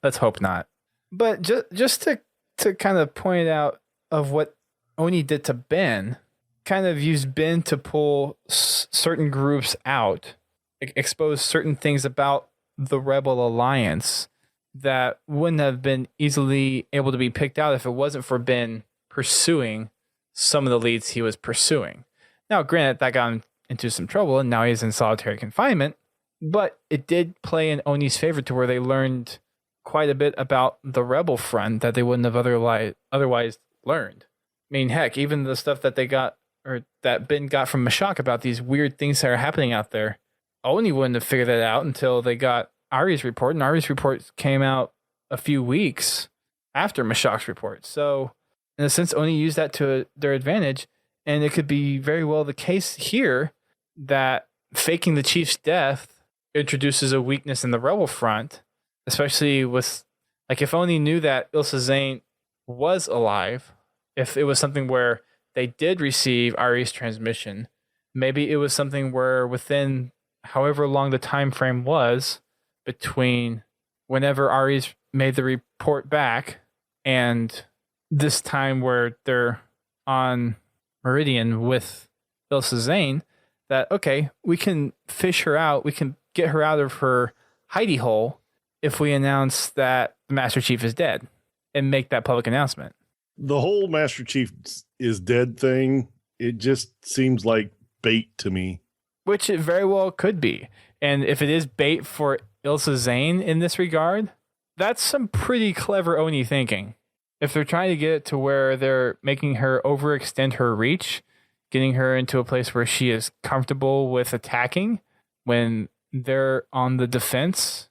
Let's hope not. But just to kind of point out of what Oni did to Ben, kind of used Ben to pull certain groups out, expose certain things about the Rebel Alliance that wouldn't have been easily able to be picked out if it wasn't for Ben pursuing some of the leads he was pursuing. Now, granted, that got him into some trouble, and now he's in solitary confinement, but it did play in Oni's favor to where they learned quite a bit about the Rebel front that they wouldn't have otherwise learned. I mean, heck, even the stuff that they got, or that Ben got from Mashak about these weird things that are happening out there, Oni wouldn't have figured that out until they got Arie's report, and Arie's report came out a few weeks after Mashak's report. So, in a sense, Oni used that to their advantage, and it could be very well the case here that faking the Chief's death introduces a weakness in the Rebel front, especially with, like, if Oni knew that Ilsa Zane was alive, if it was something where they did receive Arie's transmission, maybe it was something where within however long the time frame was between whenever Arie's made the report back and this time where they're on Meridian with Ilsa Zane, that, okay, we can fish her out, we can get her out of her hidey hole if we announce that the Master Chief is dead and make that public announcement. The whole Master Chief is dead thing, it just seems like bait to me. Which it very well could be. And if it is bait for Ilsa Zane in this regard, that's some pretty clever Oni thinking. If they're trying to get it to where they're making her overextend her reach, getting her into a place where she is comfortable with attacking when they're on the defense.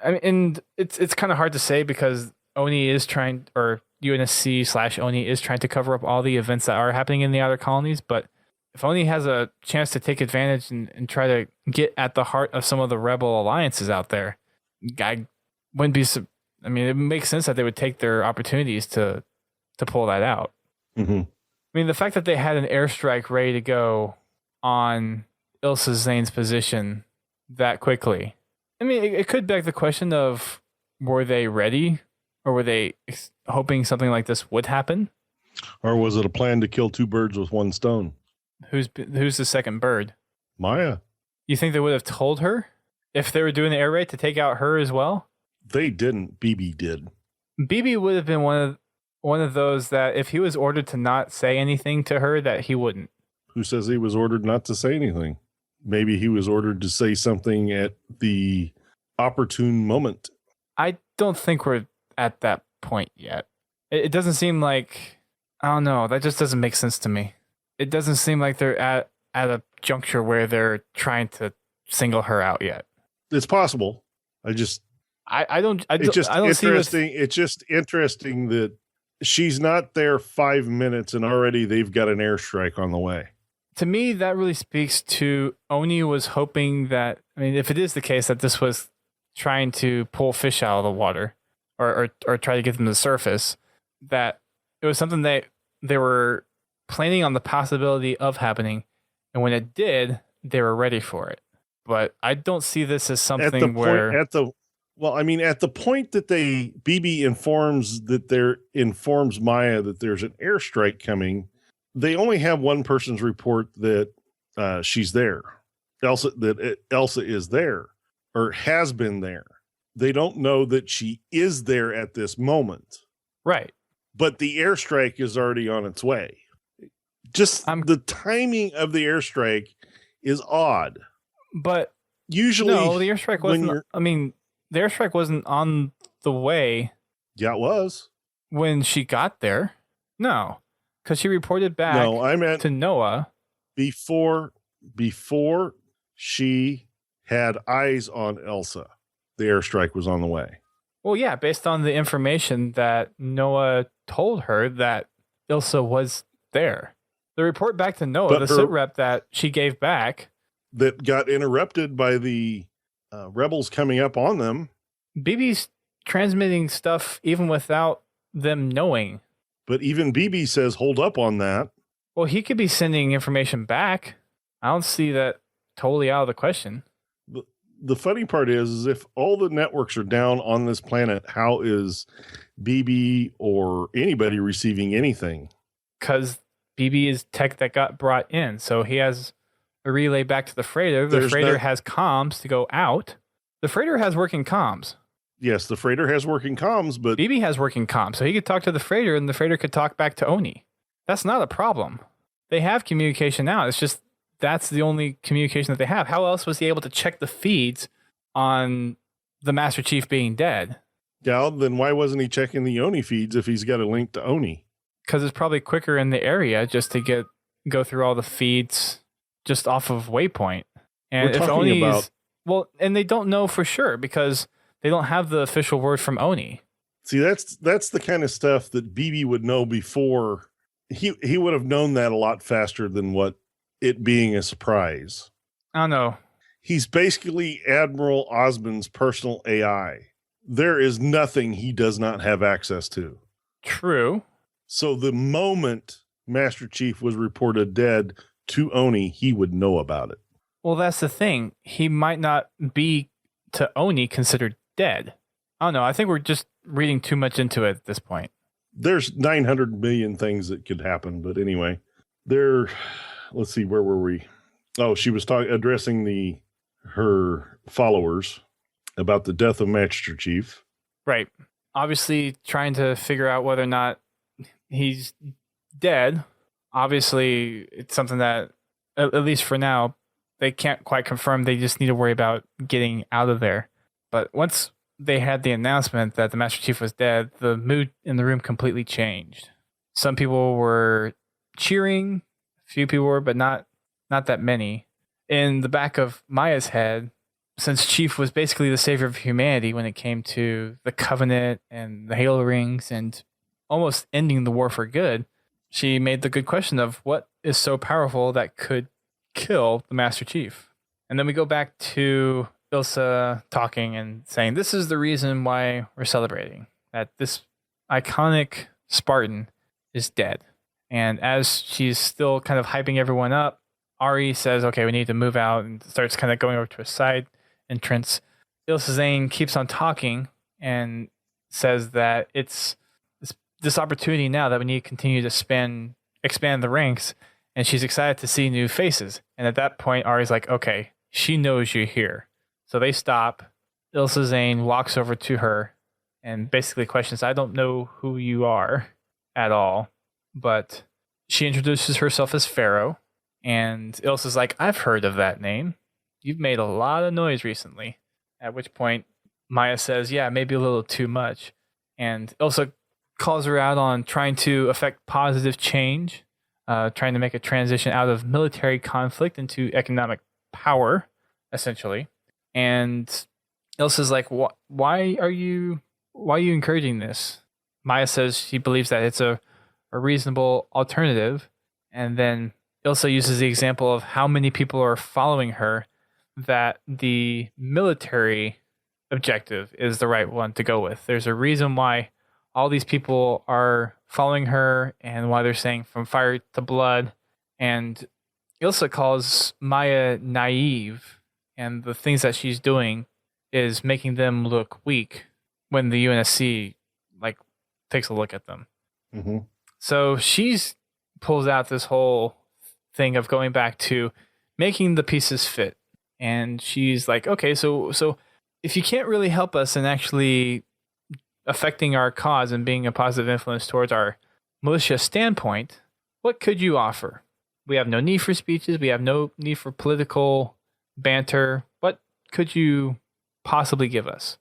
I mean, and it's kind of hard to say because Oni is trying, or UNSC/Oni is trying to cover up all the events that are happening in the outer colonies, but if Oni has a chance to take advantage and try to get at the heart of some of the Rebel alliances out there, I wouldn't be. I mean, it makes sense that they would take their opportunities to pull that out. Mm-hmm. I mean, the fact that they had an airstrike ready to go on Ilsa Zane's position that quickly, I mean, it could beg the question of, were they ready, or were they hoping something like this would happen? Or was it a plan to kill two birds with one stone? Who's the second bird? Maya. You think they would have told her if they were doing the air raid to take out her as well? They didn't. BB did. BB would have been one of those that if he was ordered to not say anything to her, that he wouldn't. Who says he was ordered not to say anything? Maybe he was ordered to say something at the opportune moment. I don't think we're at that point yet. It doesn't seem like, I don't know, that just doesn't make sense to me. It doesn't seem like they're at a juncture where they're trying to single her out yet. It's possible. I don't see interesting. It's just interesting that she's not there 5 minutes and already they've got an airstrike on the way. To me, that really speaks to Oni was hoping that, I mean, if it is the case that this was trying to pull fish out of the water or try to get them to the surface, that it was something that they were planning on the possibility of happening, and when it did, they were ready for it. But I don't see this as something Well, I mean, at the point that BB informs Maya that there's an airstrike coming, they only have one person's report that she's there. Elsa is there or has been there. They don't know that she is there at this moment. Right. But the airstrike is already on its way. Just the timing of the airstrike is odd. But usually, no, the airstrike wasn't. I mean, the airstrike wasn't on the way. Yeah, it was when she got there. No, because she reported back. No, I meant to Noah before she had eyes on Elsa. The airstrike was on the way. Well, yeah, based on the information that Noah told her that Ilsa was there. The report back to Noah, the sit rep that she gave back. That got interrupted by the rebels coming up on them. BB's transmitting stuff even without them knowing. But even BB says, hold up on that. Well, he could be sending information back. I don't see that totally out of the question. The funny part is if all the networks are down on this planet, how is BB or anybody receiving anything? Because BB is tech that got brought in. So he has a relay back to the freighter. The freighter has comms to go out. The freighter has working comms. Yes, the freighter has working comms, but BB has working comms. So he could talk to the freighter and the freighter could talk back to Oni. That's not a problem. They have communication now. It's just that's the only communication that they have. How else was he able to check the feeds on the Master Chief being dead? Yeah, then why wasn't he checking the Oni feeds if he's got a link to Oni? Because it's probably quicker in the area just to go through all the feeds just off of Waypoint. And We're talking about well, and they don't know for sure because they don't have the official word from Oni. See, that's the kind of stuff that BB would know before. He would have known that a lot faster than what it being a surprise. I don't know. He's basically Admiral Osmond's personal AI. There is nothing he does not have access to. True. So the moment Master Chief was reported dead to Oni, he would know about it. Well, that's the thing. He might not be to Oni considered dead. I don't know. I think we're just reading too much into it at this point. There's 900 million things that could happen. But anyway, let's see, where were we? Oh, she was addressing her followers about the death of Master Chief. Right. Obviously trying to figure out whether or not he's dead. Obviously, it's something that, at least for now, they can't quite confirm. They just need to worry about getting out of there. But once they had the announcement that the Master Chief was dead, the mood in the room completely changed. Some people were cheering, a few people were, but not that many. In the back of Maya's head, since Chief was basically the savior of humanity when it came to the Covenant and the Halo Rings and almost ending the war for good, she made the good question of what is so powerful that could kill the Master Chief. And then we go back to Ilsa talking and saying, this is the reason why we're celebrating, that this iconic Spartan is dead. And as she's still kind of hyping everyone up, Arie says, okay, we need to move out, and starts kind of going over to a side entrance. Ilsa Zane keeps on talking and says that it's this opportunity now that we need to continue to expand the ranks, and she's excited to see new faces. And at that point, Arie's like, okay, she knows you're here. So they stop. Ilsa Zane walks over to her and basically questions, I don't know who you are at all. But she introduces herself as Pharaoh. And Ilsa's like, I've heard of that name. You've made a lot of noise recently. At which point, Maya says, yeah, maybe a little too much. And Ilsa calls her out on trying to affect positive change, trying to make a transition out of military conflict into economic power, essentially. And Ilsa's like, why are you encouraging this? Maya says she believes that it's a reasonable alternative. And then Ilsa uses the example of how many people are following her, that the military objective is the right one to go with. There's a reason why all these people are following her and why they're saying from fire to blood. And Ilsa calls Maya naive and the things that she's doing is making them look weak when the UNSC like takes a look at them. Mm-hmm. So she's pulls out this whole thing of going back to making the pieces fit. And she's like, okay, so if you can't really help us in actually affecting our cause and being a positive influence towards our militia standpoint, what could you offer? We have no need for speeches. We have no need for political banter. What could you possibly give us?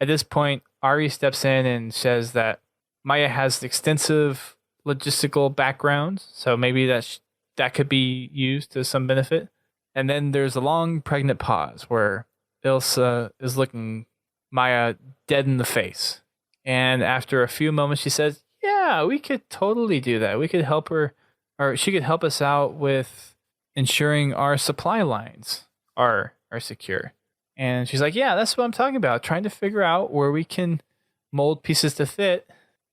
At this point, Arie steps in and says that Maya has extensive logistical background, so maybe that could be used to some benefit. And then there's a long pregnant pause where Ilsa is looking Maya dead in the face. And after a few moments, she says, yeah, we could totally do that. We could help her, or she could help us out with ensuring our supply lines are secure. And she's like, yeah, that's what I'm talking about. Trying to figure out where we can mold pieces to fit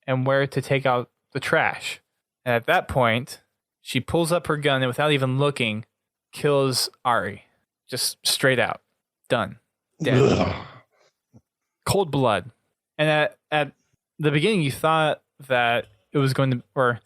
and where to take out the trash. And at that point, she pulls up her gun and without even looking, kills Arie. Just straight out. Done. Dead. Ugh. Cold blood. And at the beginning, you thought that it was going to, or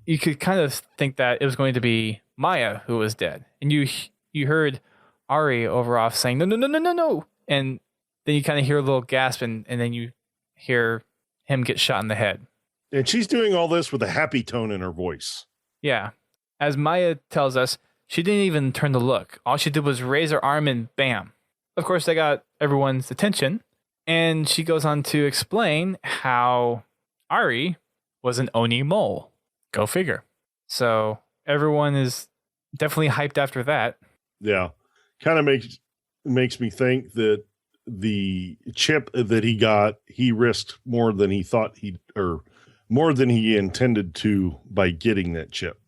you could kind of think that it was going to be Maya who was dead. And you heard Arie over off saying, no, no, no, no, no, no. And then you kind of hear a little gasp and then you hear him get shot in the head. And she's doing all this with a happy tone in her voice. Yeah. As Maya tells us, she didn't even turn to look. All she did was raise her arm and bam. Of course, they got everyone's attention. And she goes on to explain how Arie was an Oni mole. Go figure. So everyone is definitely hyped after that. Yeah. Kind of makes me think that the chip that he got, he risked more than he thought more than he intended to by getting that chip.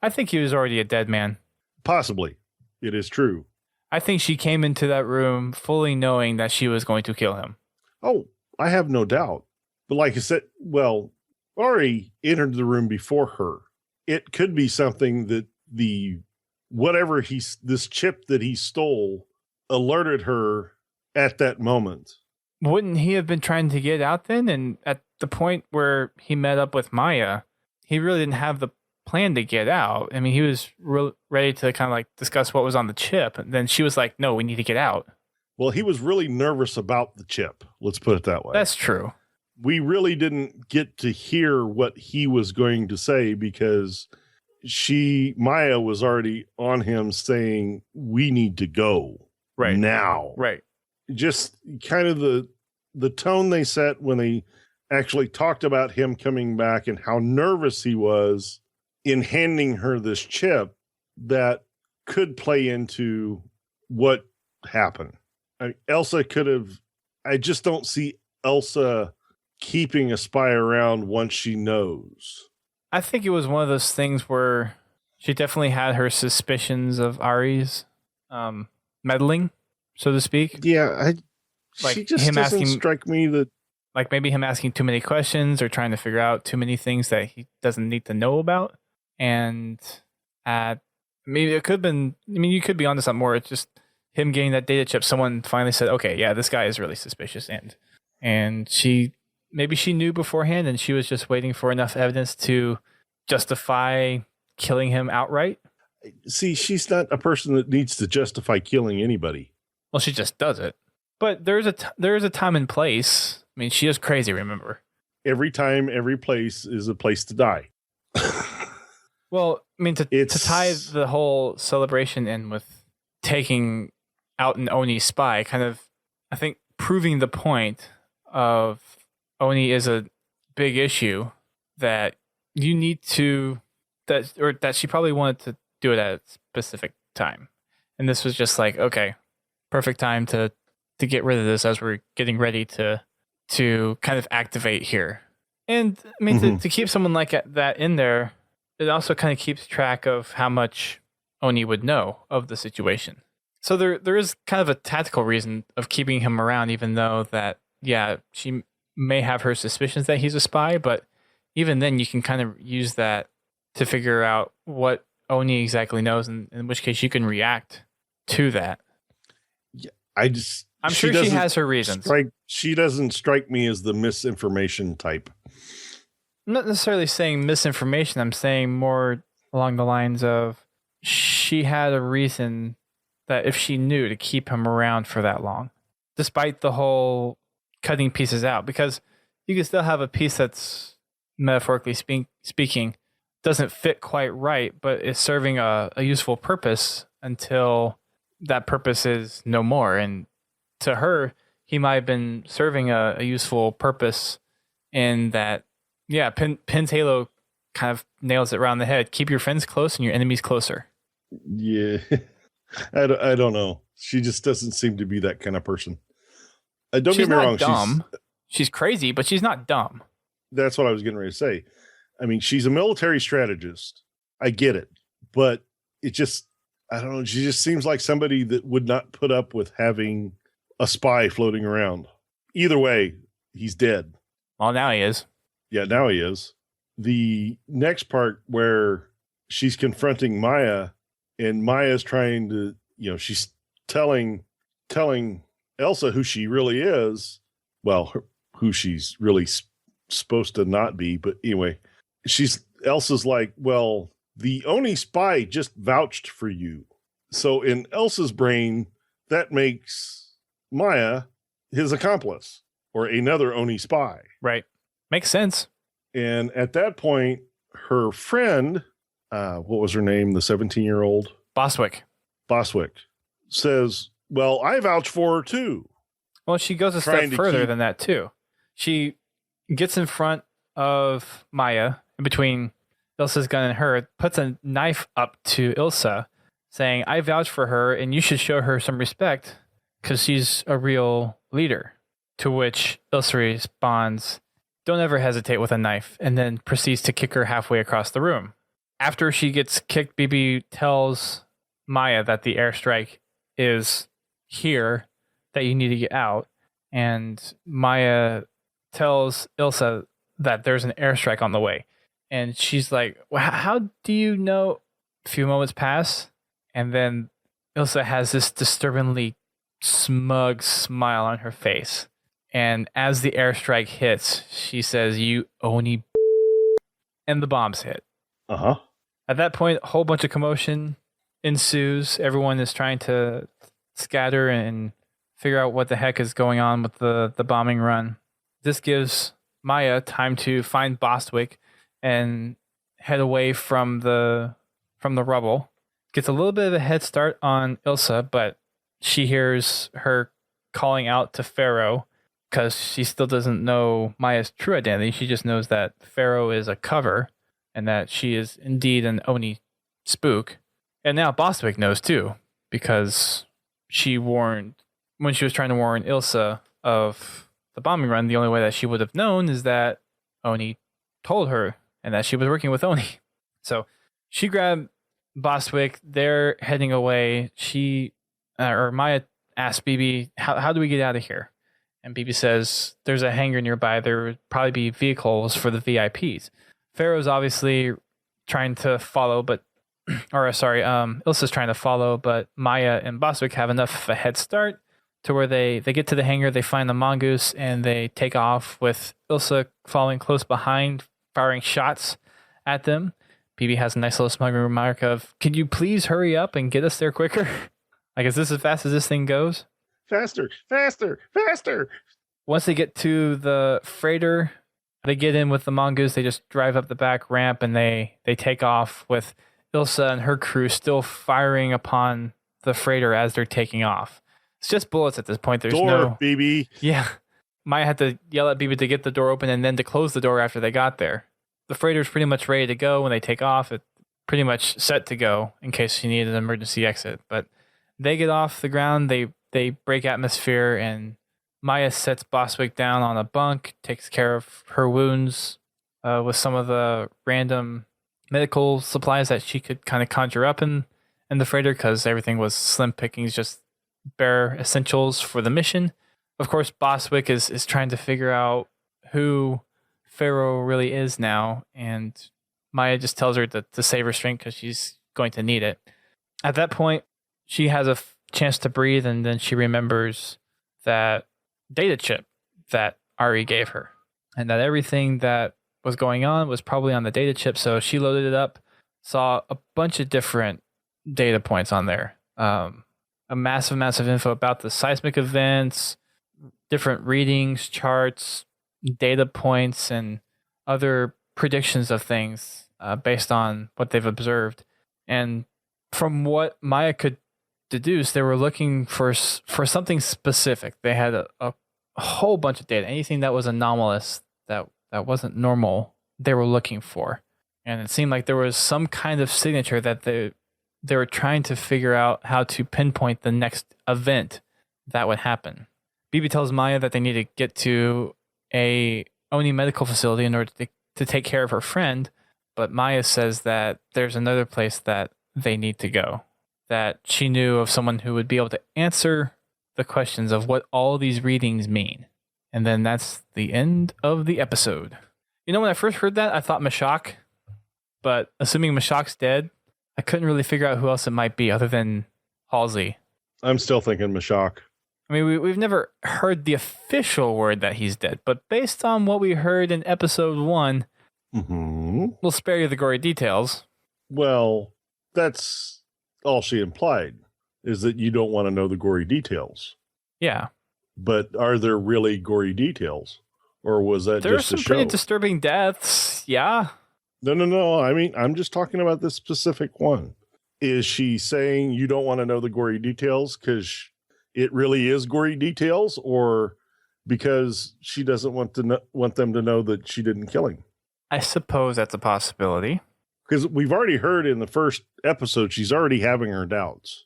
I think he was already a dead man. Possibly. It is true. I think she came into that room fully knowing that she was going to kill him. Oh, I have no doubt. But like I said, well, Arie entered the room before her. It could be something that this chip that he stole alerted her at that moment. Wouldn't he have been trying to get out then? And at the point where he met up with Maya, he really didn't have the plan to get out. I mean, he was ready to kind of like discuss what was on the chip. And then she was like, no, we need to get out. Well, he was really nervous about the chip. Let's put it that way. That's true. We really didn't get to hear what he was going to say because Maya was already on him saying, we need to go right now. Right. Just kind of the tone they set when they actually talked about him coming back and how nervous he was in handing her this chip that could play into what happened. Ilsa could have, I just don't see Ilsa keeping a spy around once she knows. I think it was one of those things where she definitely had her suspicions of Arie's meddling, so to speak. Yeah, like she just doesn't strike me that... Like maybe him asking too many questions or trying to figure out too many things that he doesn't need to know about. And maybe it could have been, I mean, you could be onto something more. It's just him getting that data chip. Someone finally said, okay, yeah, this guy is really suspicious. And maybe she knew beforehand and she was just waiting for enough evidence to justify killing him outright. See, she's not a person that needs to justify killing anybody. Well, she just does it. But there is a time and place. I mean, she is crazy, remember? Every time, every place is a place to die. Well, I mean, to tie the whole celebration in with taking out an Oni spy, kind of, I think, proving the point of Oni is a big issue that you need to, that she probably wanted to do it at a specific time. And this was just like, okay, perfect time to get rid of this as we're getting ready to kind of activate here. And I mean, to keep someone like that in there, it also kind of keeps track of how much Oni would know of the situation. So there is kind of a tactical reason of keeping him around, even though that, yeah, she may have her suspicions that he's a spy, but even then you can kind of use that to figure out what Oni exactly knows, and in which case you can react to that. Yeah, I just I'm sure she has her reasons. She doesn't strike me as the misinformation type. I'm not necessarily saying misinformation. I'm saying more along the lines of she had a reason that if she knew to keep him around for that long, despite the whole cutting pieces out, because you can still have a piece that's metaphorically speaking doesn't fit quite right, but is serving a useful purpose until that purpose is no more. And to her, he might have been serving a useful purpose in that, yeah, Pin's Halo kind of nails it around the head. Keep your friends close and your enemies closer. Yeah. I don't know. She just doesn't seem to be that kind of person. Don't She's get me not wrong. Dumb. She's crazy, but she's not dumb. That's what I was getting ready to say. I mean, she's a military strategist. I get it. But it just, I don't know. She just seems like somebody that would not put up with having a spy floating around. Either way, he's dead. Well, now he is. Yeah, now he is. The next part where she's confronting Maya, and Maya's trying to, she's telling Ilsa who she really is. Well, who she's really supposed to not be. But anyway, Ilsa's like, well, the Oni spy just vouched for you. So in Ilsa's brain, that makes Maya his accomplice or another Oni spy. Right. Makes sense. And at that point, her friend, what was her name? The 17-year-old? Boswick says, well, I vouch for her too. Well, she goes a step further than that too. She gets in front of Maya, in between Ilsa's gun and her, puts a knife up to Ilsa, saying, I vouch for her and you should show her some respect because she's a real leader. To which Ilsa responds, don't ever hesitate with a knife, and then proceeds to kick her halfway across the room. After she gets kicked, Bibi tells Maya that the airstrike is here, that you need to get out. And Maya tells Ilsa that there's an airstrike on the way. And she's like, well, how do you know? A few moments pass, and then Ilsa has this disturbingly smug smile on her face. And as the airstrike hits, she says, you Oni, and the bombs hit. Uh-huh. At that point, a whole bunch of commotion ensues. Everyone is trying to scatter and figure out what the heck is going on with the bombing run. This gives Maya time to find Bostwick and head away from the rubble. Gets a little bit of a head start on Ilsa, but she hears her calling out to Pharaoh because she still doesn't know Maya's true identity. She just knows that Pharaoh is a cover and that she is indeed an Oni spook. And now Bostwick knows too, because when she was trying to warn Ilsa of the bombing run, the only way that she would have known is that Oni told her and that she was working with Oni. So she grabbed Bostwick. They're heading away. Maya asks Bibi, how do we get out of here? And Bibi says, there's a hangar nearby. There would probably be vehicles for the VIPs. Pharaoh's obviously trying to follow, Ilsa's trying to follow, but Maya and Bostwick have enough of a head start to where they get to the hangar, they find the mongoose, and they take off with Ilsa following close behind, firing shots at them. Bibi has a nice little smug remark of, could you please hurry up and get us there quicker? Like, is this as fast as this thing goes? Faster, faster, faster. Once they get to the freighter, they get in with the mongoose. They just drive up the back ramp and they take off with Ilsa and her crew still firing upon the freighter as they're taking off. It's just bullets at this point. There's no Bibi. Yeah. Maya had to yell at Bibi to get the door open and then to close the door after they got there. The freighter's pretty much ready to go when they take off. It's pretty much set to go in case she needed an emergency exit. But they get off the ground. They break atmosphere, and Maya sets Bostwick down on a bunk, takes care of her wounds with some of the random medical supplies that she could kind of conjure up in the freighter because everything was slim pickings, just bare essentials for the mission. Of course, Bostwick is trying to figure out who Pharaoh really is now, and Maya just tells her to save her strength because she's going to need it. At that point, she has a chance to breathe, and then she remembers that data chip that Arie gave her, and that everything that was going on was probably on the data chip. So she loaded it up, saw a bunch of different data points on there, a massive info about the seismic events, different readings, charts, data points, and other predictions of things based on what they've observed. And from what Maya could deduce, they were looking for something specific. They had a whole bunch of data, anything that was anomalous, that wasn't normal, they were looking for. And it seemed like there was some kind of signature that they were trying to figure out how to pinpoint the next event that would happen. Bibi tells Maya that they need to get to a Oni medical facility in order to take care of her friend, but Maya says that there's another place that they need to go, that she knew of someone who would be able to answer the questions of what all these readings mean. And then that's the end of the episode. You know, when I first heard that, I thought Mashak, but assuming Mashak's dead, I couldn't really figure out who else it might be other than Halsey. I'm still thinking Mashak. I mean, we've never heard the official word that he's dead, but based on what we heard in episode 1, we'll spare you the gory details. Well, that's all she implied, is that you don't want to know the gory details. Yeah. But are there really gory details? Or was that There just a show? are some pretty disturbing deaths, yeah. No. I mean, I'm just talking about this specific one. Is she saying you don't want to know the gory details because it really is gory details, or because she doesn't want them to know that she didn't kill him? I suppose that's a possibility. Because we've already heard in the first episode, she's already having her doubts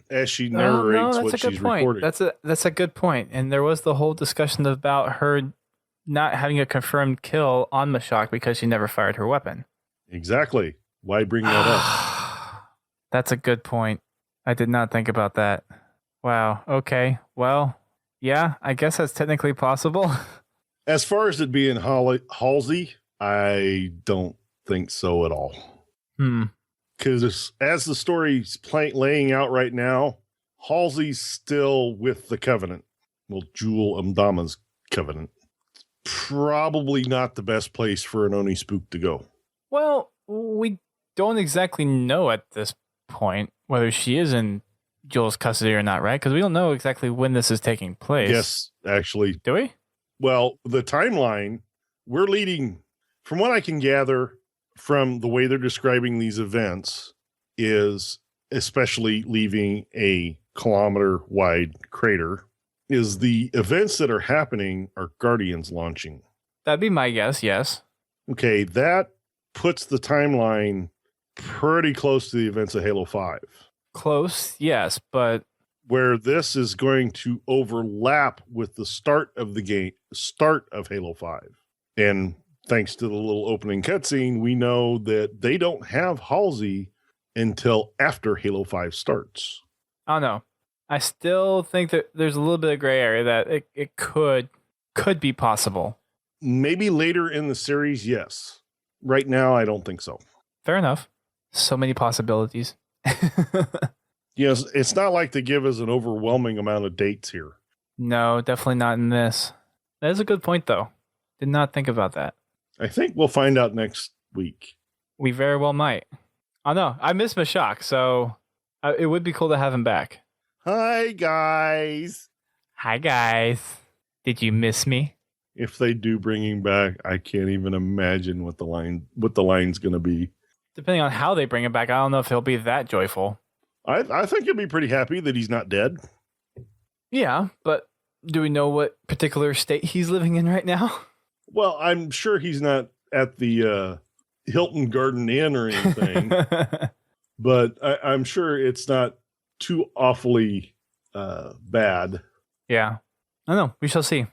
as she narrates what she's recording. That's a good point. And there was the whole discussion about her not having a confirmed kill on Mashak because she never fired her weapon. Exactly. Why bring that up? That's a good point. I did not think about that. Wow. Okay. Well, yeah, I guess that's technically possible. As far as it being Halsey, I don't think so at all. Because as the story's laying out right now, Halsey's still with the Covenant. Well, Jewel Umdama's Covenant. Probably not the best place for an Oni spook to go. Well, we don't exactly know at this point whether she is in Jewel's custody or not, right? Because we don't know exactly when this is taking place. Yes, actually. Do we? Well, the timeline, we're leading, from what I can gather from the way they're describing these events, is especially leaving a kilometer-wide crater, is the events that are happening are Guardians launching. That'd be my guess, yes. Okay, that puts the timeline pretty close to the events of Halo 5. Close, yes, but where this is going to overlap with the start of the game, start of Halo 5. And thanks to the little opening cutscene, we know that they don't have Halsey until after Halo 5 starts. I don't know. I still think that there's a little bit of gray area that it could be possible. Maybe later in the series, yes. Right now, I don't think so. Fair enough. So many possibilities. Yes, it's not like they give us an overwhelming amount of dates here. No, definitely not in this. That is a good point, though. Did not think about that. I think we'll find out next week. We very well might. Oh, no. I miss Mashak, so it would be cool to have him back. Hi, guys. Hi, guys. Did you miss me? If they do bring him back, I can't even imagine what the line's going to be. Depending on how they bring him back, I don't know if he'll be that joyful. I think he'll be pretty happy that he's not dead. Yeah, but do we know what particular state he's living in right now? Well, I'm sure he's not at the Hilton Garden Inn or anything, but I'm sure it's not too awfully bad. Yeah. I don't know. We shall see.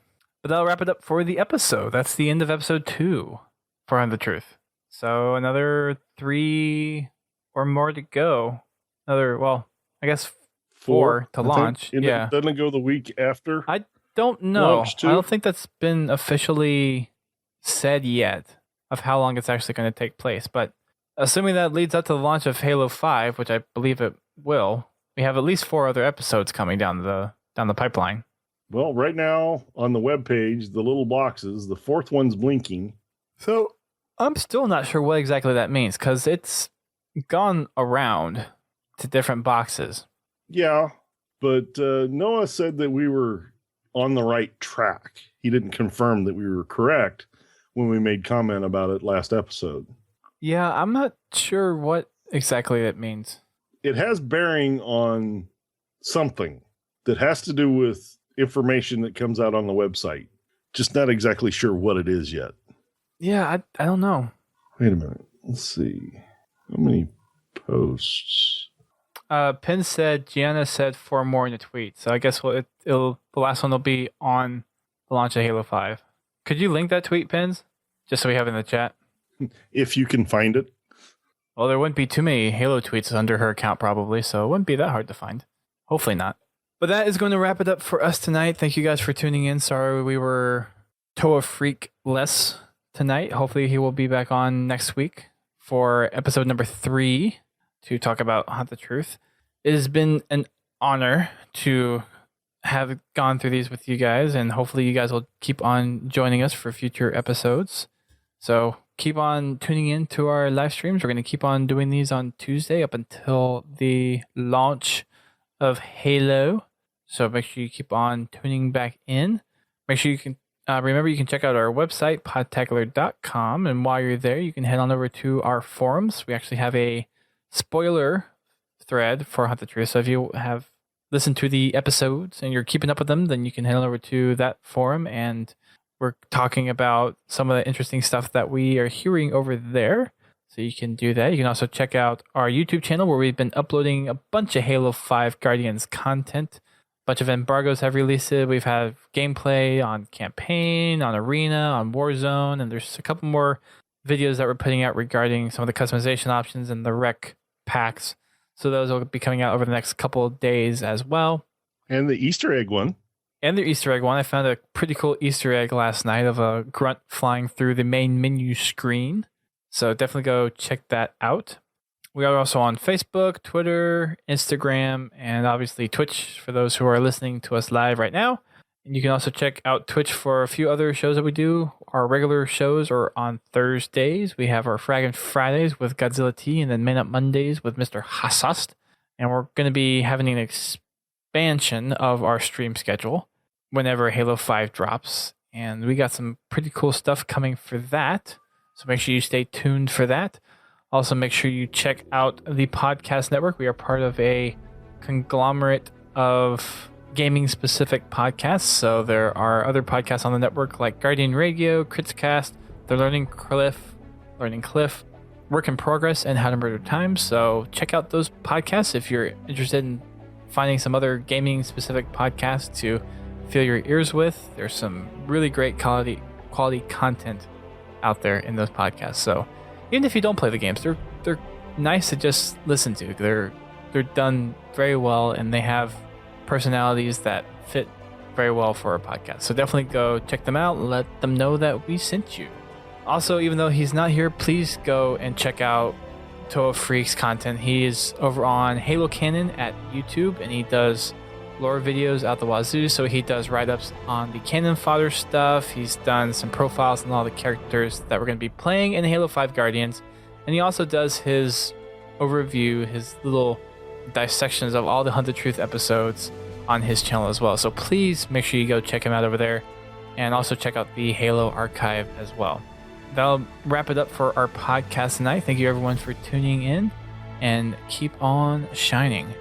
But that'll wrap it up for the episode. That's the end of episode 2 for Find the Truth. So another 3 or more to go. I guess 4 to launch. Yeah. Doesn't it go the week after? I don't know. Launch 2? I don't think that's been officially said yet of how long it's actually going to take place. But assuming that leads up to the launch of Halo 5, which I believe it will, we have at least 4 other episodes coming down the pipeline. Well, right now on the webpage, the little boxes, the fourth one's blinking. So I'm still not sure what exactly that means because it's gone around to different boxes. Yeah, but Noah said that we were on the right track. He didn't confirm that we were correct when we made comment about it last episode. Yeah, I'm not sure what exactly it means. It has bearing on something that has to do with information that comes out on the website. Just not exactly sure what it is yet. Yeah, I don't know. Wait a minute. Let's see. How many posts? Pin said, Gianna said 4 more in the tweet. So I guess the last one will be on the launch of Halo 5. Could you link that tweet, Pins? Just so we have it in the chat. If you can find it. Well, there wouldn't be too many Halo tweets under her account probably, so it wouldn't be that hard to find. Hopefully not. But that is going to wrap it up for us tonight. Thank you guys for tuning in. Sorry we were Toa Freak less tonight. Hopefully he will be back on next week for episode number 3 to talk about Hunt the Truth. It has been an honor to have gone through these with you guys, and hopefully you guys will keep on joining us for future episodes. So keep on tuning in to our live streams. We're going to keep on doing these on Tuesday up until the launch of Halo. So make sure you keep on tuning back in. Make sure you can remember you can check out our website, podtacular.com. And while you're there, you can head on over to our forums. We actually have a spoiler thread for Hunt the Truth. So if you have listened to the episodes and you're keeping up with them, then you can head on over to that forum. And we're talking about some of the interesting stuff that we are hearing over there. So you can do that. You can also check out our YouTube channel where we've been uploading a bunch of Halo 5 Guardians content. Bunch of embargoes have released it. We've had gameplay on campaign, on arena, on Warzone, and there's a couple more videos that we're putting out regarding some of the customization options and the rec packs. So those will be coming out over the next couple of days as well. And the Easter egg one. And the Easter egg one. I found a pretty cool Easter egg last night of a grunt flying through the main menu screen. So definitely go check that out. We are also on Facebook, Twitter, Instagram, and obviously Twitch for those who are listening to us live right now. And you can also check out Twitch for a few other shows that we do. Our regular shows are on Thursdays. We have our Fraggin' Fridays with Godzilla T, and then Man Up Mondays with Mr. Hassast. And we're going to be having an expansion of our stream schedule whenever Halo 5 drops. And we got some pretty cool stuff coming for that. So make sure you stay tuned for that. Also, make sure you check out the podcast network. We are part of a conglomerate of gaming-specific podcasts. So there are other podcasts on the network like Guardian Radio, Critscast, The Learning Cliff, Work in Progress, and How to Murder Time. So check out those podcasts if you're interested in finding some other gaming-specific podcasts to fill your ears with. There's some really great quality content out there in those podcasts. So even if you don't play the games, they're nice to just listen to. They're done very well, and they have personalities that fit very well for a podcast. So definitely go check them out. Let them know that we sent you. Also, even though he's not here, please go and check out Toa Freak's content. He is over on Halo Canon at YouTube, and he does lore videos out the wazoo. So he does write-ups on the canon fodder stuff. He's done some profiles on all the characters that we're going to be playing in Halo 5 Guardians. And he also does his overview, his little dissections of all the Hunt the Truth episodes on his channel as well. So please make sure you go check him out over there. And also check out the Halo archive as well. That'll wrap it up for our podcast tonight. Thank you everyone for tuning in, and keep on shining.